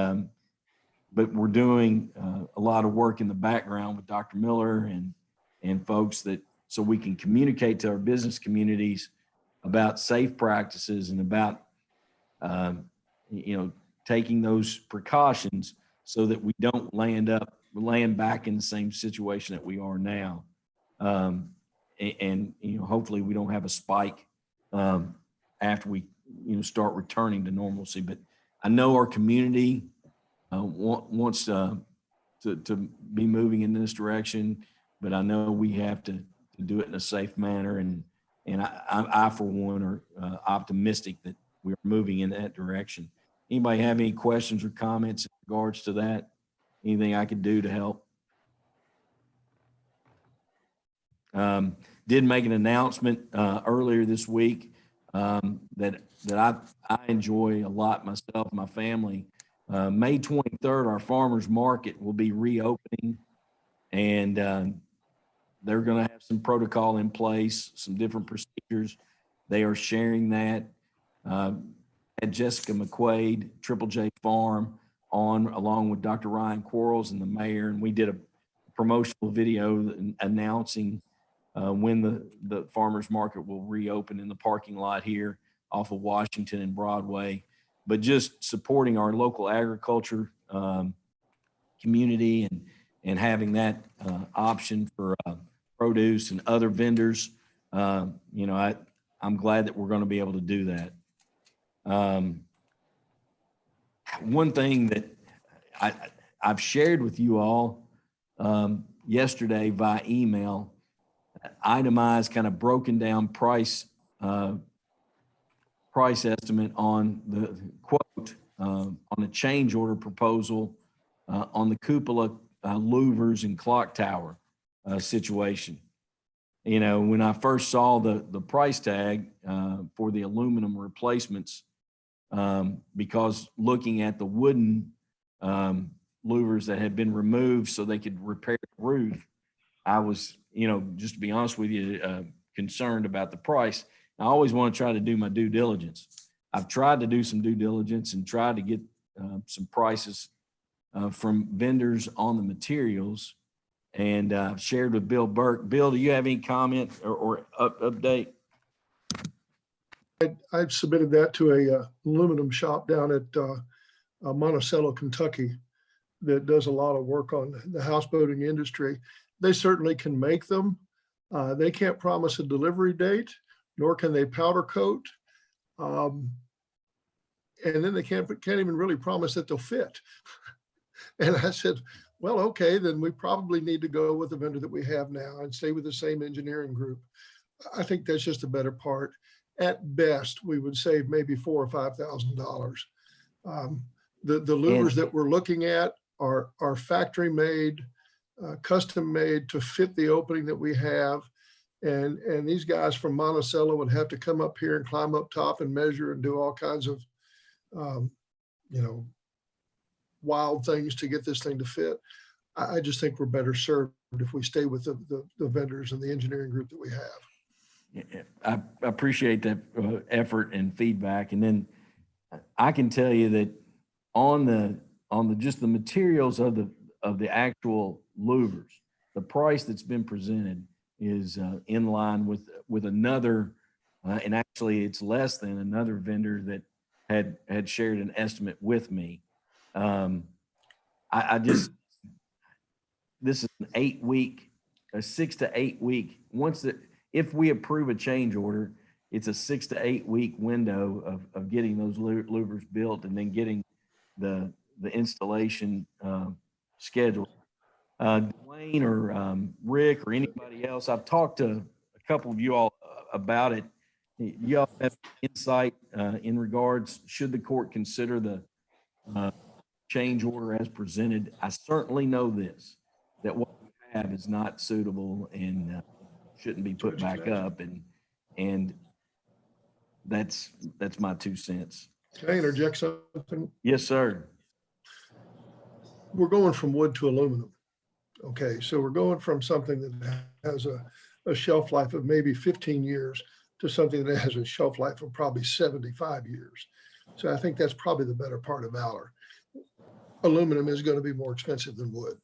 but we're doing a lot of work in the background with Dr. Miller and folks that, so we can communicate to our business communities about safe practices and about, you know, taking those precautions so that we don't land back in the same situation that we are now. And you know, hopefully we don't have a spike after we, you know, start returning to normalcy. But I know our community wants to be moving in this direction, but I know we have to do it in a safe manner. And I for one, are optimistic that we're moving in that direction. Anybody have any questions or comments in regards to that? Anything I could do to help? Did make an announcement earlier this week that I enjoy a lot myself, my family. May 23rd, our farmers market will be reopening, and they're going to have some protocol in place, some different procedures. They are sharing that. Had Jessica McQuaid, Triple J Farm on, along with Dr. Ryan Quarles and the mayor, and we did a promotional video announcing when the farmers market will reopen in the parking lot here off of Washington and Broadway. But just supporting our local agriculture community and having that option for produce and other vendors. You know, I'm glad that we're going to be able to do that. One thing that I've shared with you all yesterday via email, itemized, kind of broken down price estimate on the quote on a change order proposal on the cupola, louvers and clock tower situation. You know, when I first saw the price tag for the aluminum replacements, because looking at the wooden louvers that had been removed so they could repair the roof, I was, you know, just to be honest with you, concerned about the price. I always want to try to do my due diligence. I've tried to do some due diligence and tried to get some prices from vendors on the materials, and I've shared with Bill Burke. Bill, do you have any comment or update? I've submitted that to a aluminum shop down at Monticello, Kentucky, that does a lot of work on the houseboating industry. They certainly can make them. They can't promise a delivery date, nor can they powder coat. And then they can't even really promise that they'll fit. And I said, well, okay, then we probably need to go with the vendor that we have now and stay with the same engineering group. I think that's just a better part. At best, we would save maybe $4,000 or $5,000. The louvers that we're looking at are factory made, custom made to fit the opening that we have. And these guys from Monticello would have to come up here and climb up top and measure and do all kinds of, you know, wild things to get this thing to fit. I just think we're better served if we stay with the vendors and the engineering group that we have. Yeah, I appreciate that effort and feedback. And then I can tell you that on the just the materials of the actual louvers, the price that's been presented is in line with another, and actually it's less than another vendor that had shared an estimate with me. I just, this is an 8-week, a 6 to 8 week. If we approve a change order, it's a 6 to 8 week window of getting those louvers built and then getting the installation scheduled. Dwayne or Rick or anybody else, I've talked to a couple of you all about it. You all have insight in regards, should the court consider the change order as presented? I certainly know this, that what we have is not suitable and shouldn't be put back up. And that's my 2 cents. Can I interject something? Yes, sir. We're going from wood to aluminum. Okay, so we're going from something that has a shelf life of maybe 15 years to something that has a shelf life of probably 75 years. So I think that's probably the better part of Valor. Aluminum is going to be more expensive than wood.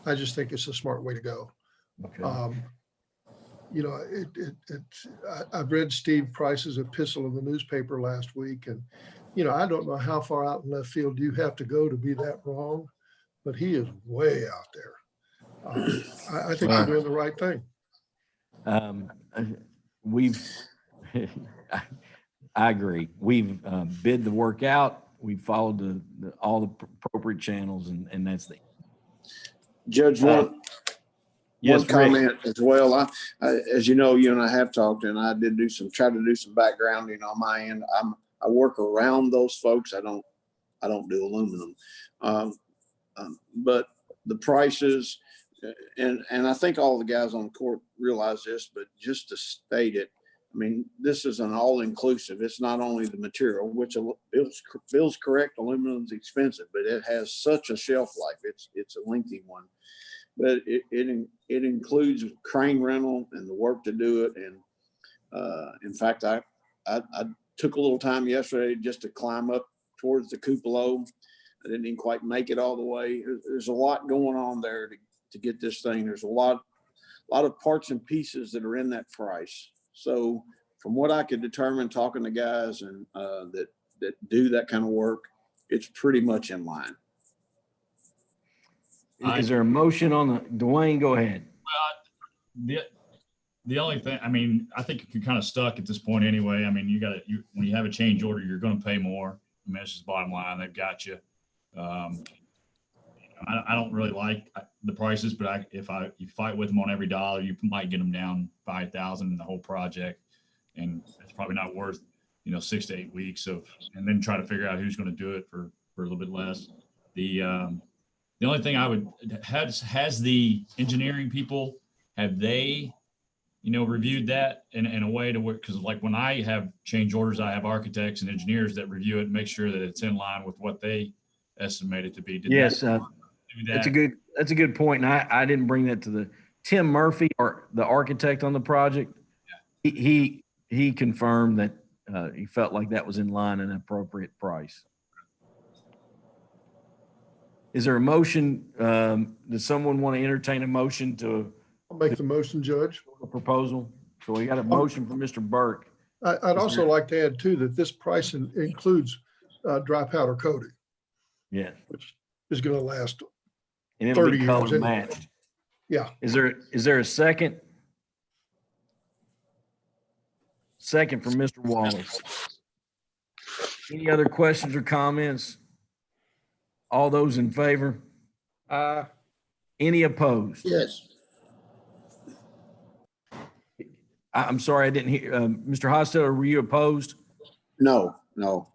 I just think it's a smart way to go. Okay. You know, I've read Steve Price's epistle in the newspaper last week, and, you know, I don't know how far out in left field you have to go to be that wrong, but he is way out there. I think we're doing the right thing. I agree. We've bid the work out. We've followed all the appropriate channels, and that's the Judge, one comment as well. I, as you know, you and I have talked, and I did try to do some backgrounding on my end. I work around those folks. I don't do aluminum, but the prices, and I think all the guys on the court realize this, but just to state it, I mean, this is an all-inclusive. It's not only the material, which Bill's correct, aluminum's expensive, but it has such a shelf life. It's a lengthy one. But it includes crane rental and the work to do it. And in fact, I took a little time yesterday just to climb up towards the cupola. I didn't even quite make it all the way. There's a lot going on there to get this thing. There's a lot of parts and pieces that are in that price. So from what I could determine talking to guys and that do that kind of work, it's pretty much in line. Is there a motion on the, Dwayne, go ahead. The only thing, I mean, I think you're kind of stuck at this point anyway. I mean, when you have a change order, you're going to pay more. I mean, it's just bottom line. They've got you. I don't really like the prices, but if you fight with them on every dollar, you might get them down 5,000 in the whole project, and it's probably not worth 6 to 8 weeks and then try to figure out who's going to do it for a little bit less. The only thing I would has the engineering people, have they reviewed that in a way to where, because like when I have change orders, I have architects and engineers that review it and make sure that it's in line with what they estimate it to be. Yes. That's a good point. And I didn't bring that to Tim Murphy, or the architect on the project. Yeah. He confirmed that he felt like that was in line and an appropriate price. Is there a motion? Does someone want to entertain a motion to? I'll make the motion, Judge. A proposal. So we got a motion from Mr. Burke. I'd also like to add too that this price includes dry powder coating. Yeah. Which is going to last and it'll 30 be years color anyway. matched. Yeah. Is there a second? Second from Mr. Wallace. Any other questions or comments? All those in favor? Any opposed? Yes. I'm sorry, I didn't hear. Mr. Hostetter, were you opposed? No.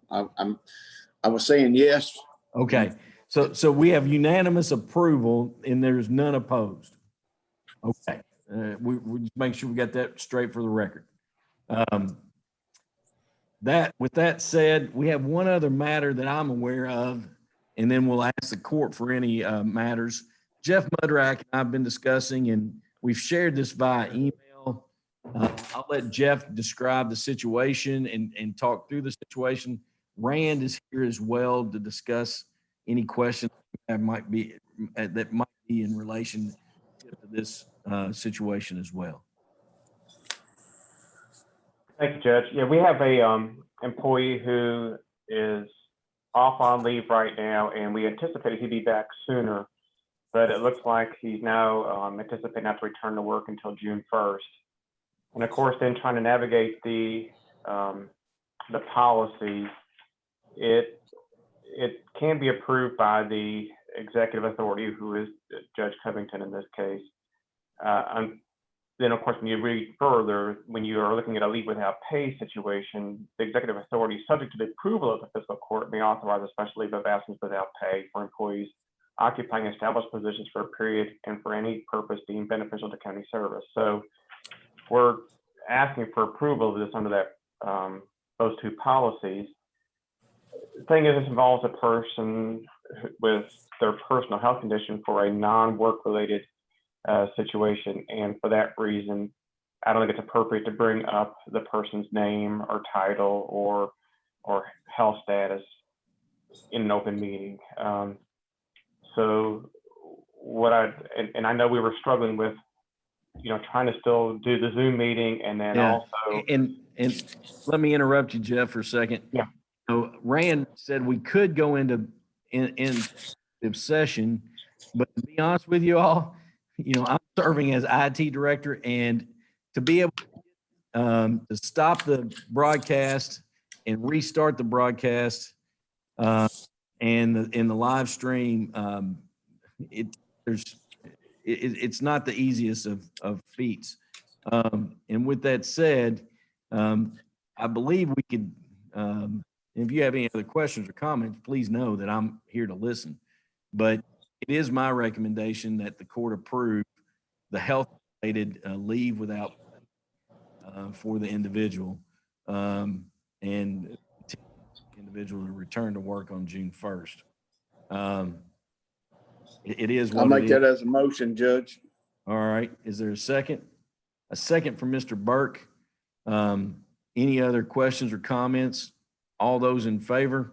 I was saying yes. Okay. So we have unanimous approval and there's none opposed. Okay. We just make sure we got that straight for the record. With that said, we have one other matter that I'm aware of, and then we'll ask the court for any matters. Jeff Mudrack and I've been discussing, and we've shared this via email. I'll let Jeff describe the situation and talk through the situation. Rand is here as well to discuss any questions that might be in relation to this situation as well. Thank you, Judge. Yeah, we have a employee who is off on leave right now, and we anticipated he'd be back sooner, but it looks like he's now anticipating not to return to work until June 1st. And of course, then trying to navigate the policy, it can be approved by the executive authority, who is Judge Covington in this case. Then, of course, when you read further, when you are looking at a leave without pay situation, the executive authority, subject to the approval of the fiscal court, may authorize a special leave of absence without pay for employees occupying established positions for a period and for any purpose deemed beneficial to county service. So we're asking for approval of this under that those two policies. The thing is, this involves a person with their personal health condition for a non-work related situation, and for that reason, I don't think it's appropriate to bring up the person's name or title or health status in an open meeting. So what and I know we were struggling with, trying to still do the Zoom meeting, and then also. And let me interrupt you, Jeff, for a second. Yeah. So Rand said we could go into session, but to be honest with you all, I'm serving as IT director, and to be able to stop the broadcast and restart the broadcast and the live stream, it's not the easiest of feats. And with that said, I believe we could, if you have any other questions or comments, please know that I'm here to listen. But it is my recommendation that the court approve the health-related leave without for the individual, and the individual to return to work on June 1st. It is what I'll make it that is. as a motion, Judge. All right. Is there a second? A second from Mr. Burke. Any other questions or comments? All those in favor?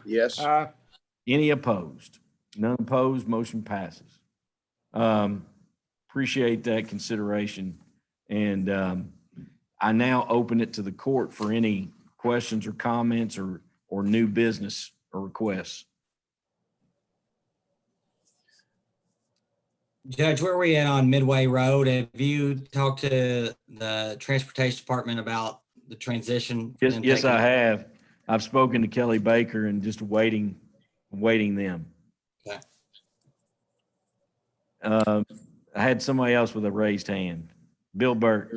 Yes. Any opposed? None opposed, motion passes. Appreciate that consideration. And I now open it to the court for any questions or comments or new business or requests. Judge, where are we at on Midway Road? Have you talked to the Transportation Department about the transition? Yes, I have. I've spoken to Kelly Baker and just waiting them. Okay. I had somebody else with a raised hand. Bill Burke.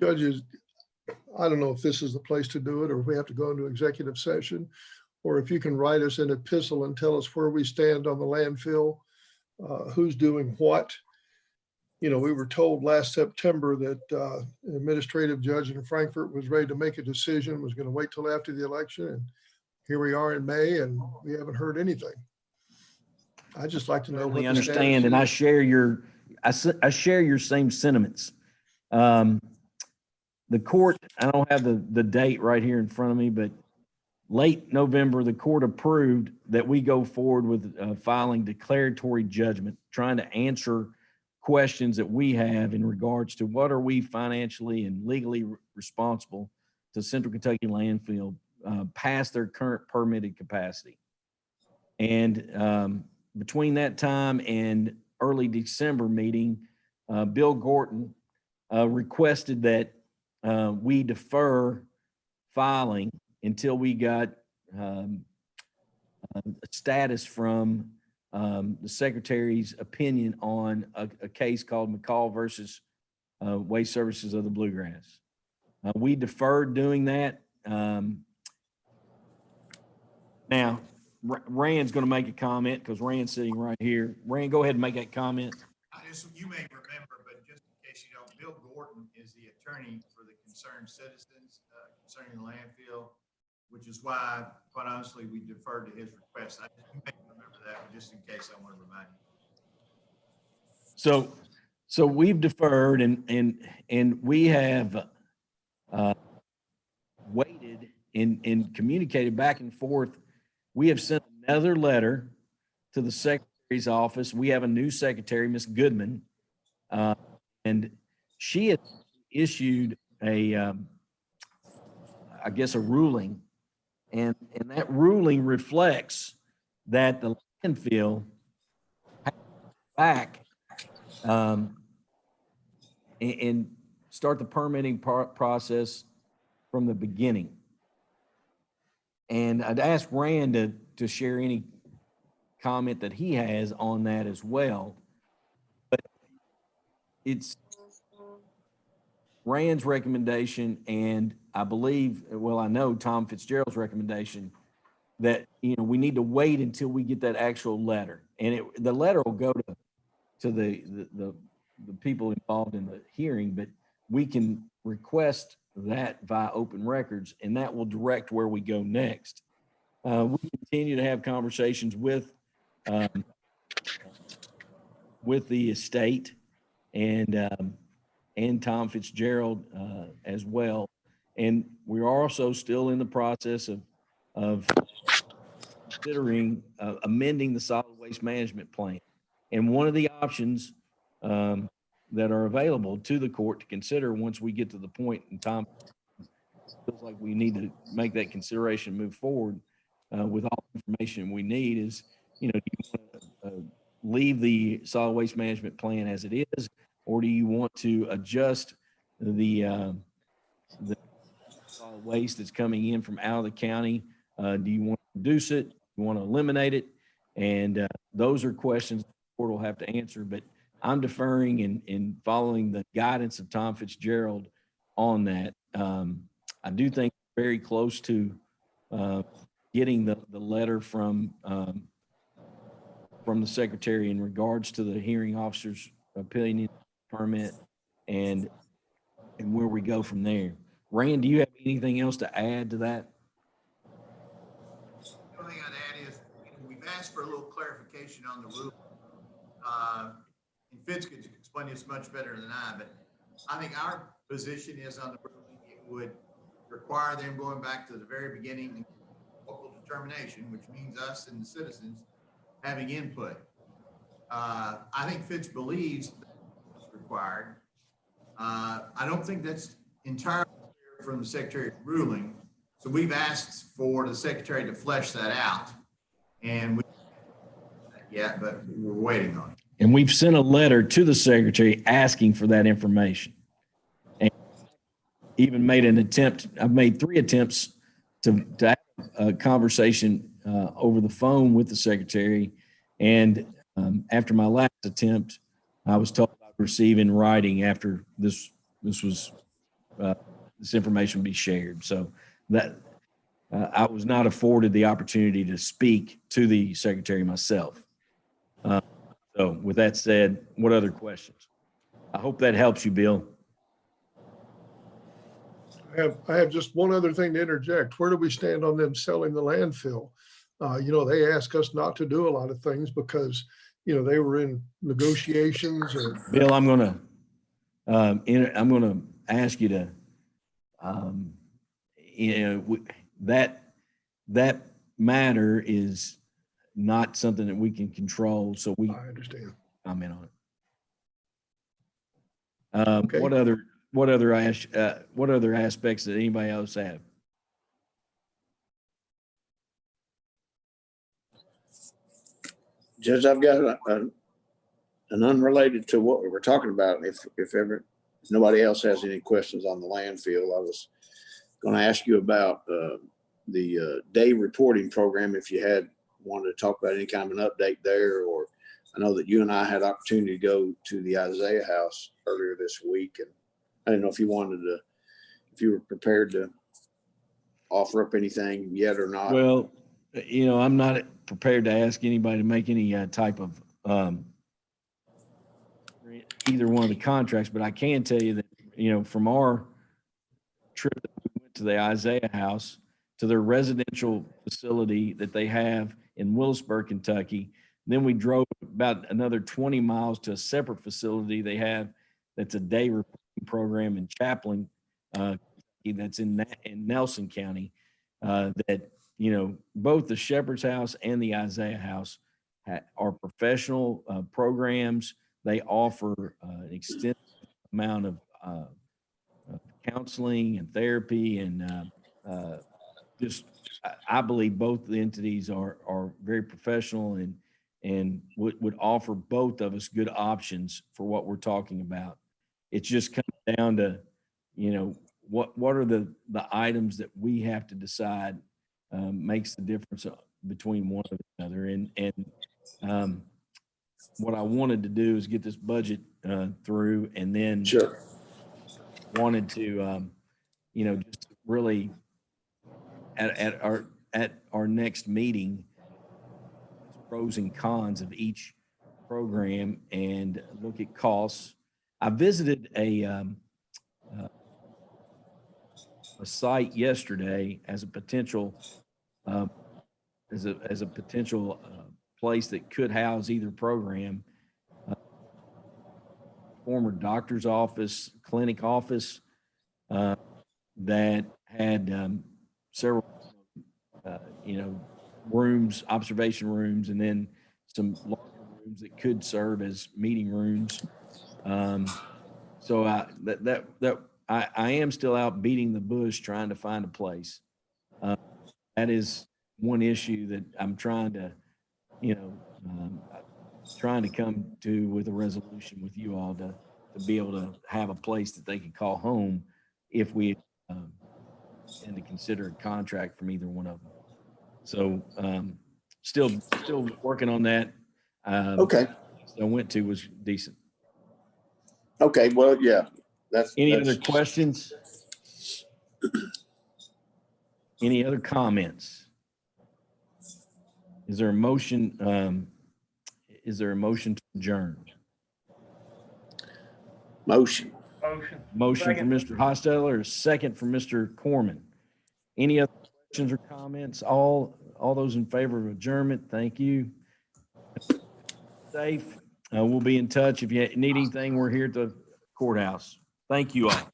Judges, I don't know if this is the place to do it, or if we have to go into executive session, or if you can write us an epistle and tell us where we stand on the landfill, who's doing what. We were told last September that the administrative judge in Frankfurt was ready to make a decision, was going to wait till after the election. And here we are in May, and we haven't heard anything. I'd just like to know what I the understand, status and I is. share your same sentiments. The court, I don't have the date right here in front of me, but late November, the court approved that we go forward with filing declaratory judgment, trying to answer questions that we have in regards to what are we financially and legally responsible to Central Kentucky Landfill past their current permitted capacity. And between that time and early December meeting, Bill Gorton requested that we defer filing until we got a status from the secretary's opinion on a case called McCall versus Waste Services of the Bluegrass. We deferred doing that. Now, Rand's going to make a comment because Rand's sitting right here. Rand, go ahead and make that comment. You may remember Bill Gordon is the attorney for the concerned citizens concerning the landfill, which is why, quite honestly, we deferred to his request. You may remember that, but just in case, I want to remind you. So we've deferred and we have waited and communicated back and forth. We have sent another letter to the secretary's office. We have a new secretary, Ms. Goodman, and she has issued I guess, a ruling, and that ruling reflects that the landfill has to go back and start the permitting process from the beginning. And I'd ask Rand to share any comment that he has on that as well. But it's Rand's recommendation, and I believe, well, I know Tom Fitzgerald's recommendation that, you know, we need to wait until we get that actual letter. And the letter will go to the people involved in the hearing, but we can request that via open records, and that will direct where we go next. We continue to have conversations with the estate and Tom Fitzgerald as well. And we're also still in the process of considering amending the solid waste management plan. And one of the options that are available to the court to consider once we get to the point in time feels like we need to make that consideration, move forward with all the information we need is, you know, do you want to leave the solid waste management plan as it is, or do you want to adjust the solid waste that's coming in from out of the county? Do you want to reduce it? You want to eliminate it? And those are questions the court will have to answer, but I'm deferring and following the guidance of Tom Fitzgerald on that. I do think very close to getting the letter from the secretary in regards to the hearing officer's opinion permit and where we go from there. Rand, do you have anything else to add to that? The only thing I'd add is, you know, we've asked for a little clarification on the rule. And Fitz could explain this much better than I, but I think our position is on the ruling, it would require them going back to the very beginning and local determination, which means us and the citizens having input. I think Fitz believes that's required. I don't think that's entirely clear from the secretary's ruling. So we've asked for the secretary to flesh that out, and we haven't done that yet, but we're waiting on it. And we've sent a letter to the secretary asking for that information. And even made an attempt, I've made 3 attempts to have a conversation over the phone with the secretary. And after my last attempt, I was told I'd receive in writing after this information be shared. So that I was not afforded the opportunity to speak to the secretary myself. So with that said, what other questions? I hope that helps you, Bill. I have just one other thing to interject. Where do we stand on them selling the landfill? You know, they asked us not to do a lot of things because, you know, they were in negotiations or. Bill, I'm gonna ask you to, you know, that matter is not something that we can control, so we I understand. comment on it. Okay. What other aspects that anybody else have? Judge, I've got an unrelated to what we were talking about. If nobody else has any questions on the landfill, I was going to ask you about the day reporting program. If you had wanted to talk about any kind of an update there, or I know that you and I had opportunity to go to the Isaiah House earlier this week, and I didn't know if you were prepared to offer up anything yet or not. Well, you know, I'm not prepared to ask anybody to make any type of either one of the contracts, but I can tell you that, you know, from our trip that we went to the Isaiah House to their residential facility that they have in Willisburg, Kentucky, then we drove about another 20 miles to a separate facility they have that's a day reporting program in Chaplin, that's in Nelson County, that, you know, both the Shepherd's House and the Isaiah House are professional programs. They offer an extensive amount of counseling and therapy, and just I believe both the entities are very professional and would offer both of us good options for what we're talking about. It's just coming down to, you know, what are the items that we have to decide makes the difference between one or the other. And what I wanted to do is get this budget through, and then Sure. wanted to, you know, just really at our next meeting, pros and cons of each program and look at costs. I visited a site yesterday as a potential place that could house either program. Former doctor's office, clinic office that had several, you know, rooms, observation rooms, and then some larger rooms that could serve as meeting rooms. So I am still out beating the bush trying to find a place. That is one issue that I'm trying to, you know, trying to come to with a resolution with you all to be able to have a place that they can call home if we and to consider a contract from either one of them. So still working on that. Okay. I went to was decent. Okay. Well, yeah, Any other questions? Any other comments? Is there a motion? Is there a motion to adjourn? Motion. Motion. Motion from Mr. Hostetler, a second from Mr. Corman. Any other questions or comments? All those in favor of adjournment, thank you. Safe. We'll be in touch. If you need anything, we're here at the courthouse. Thank you all.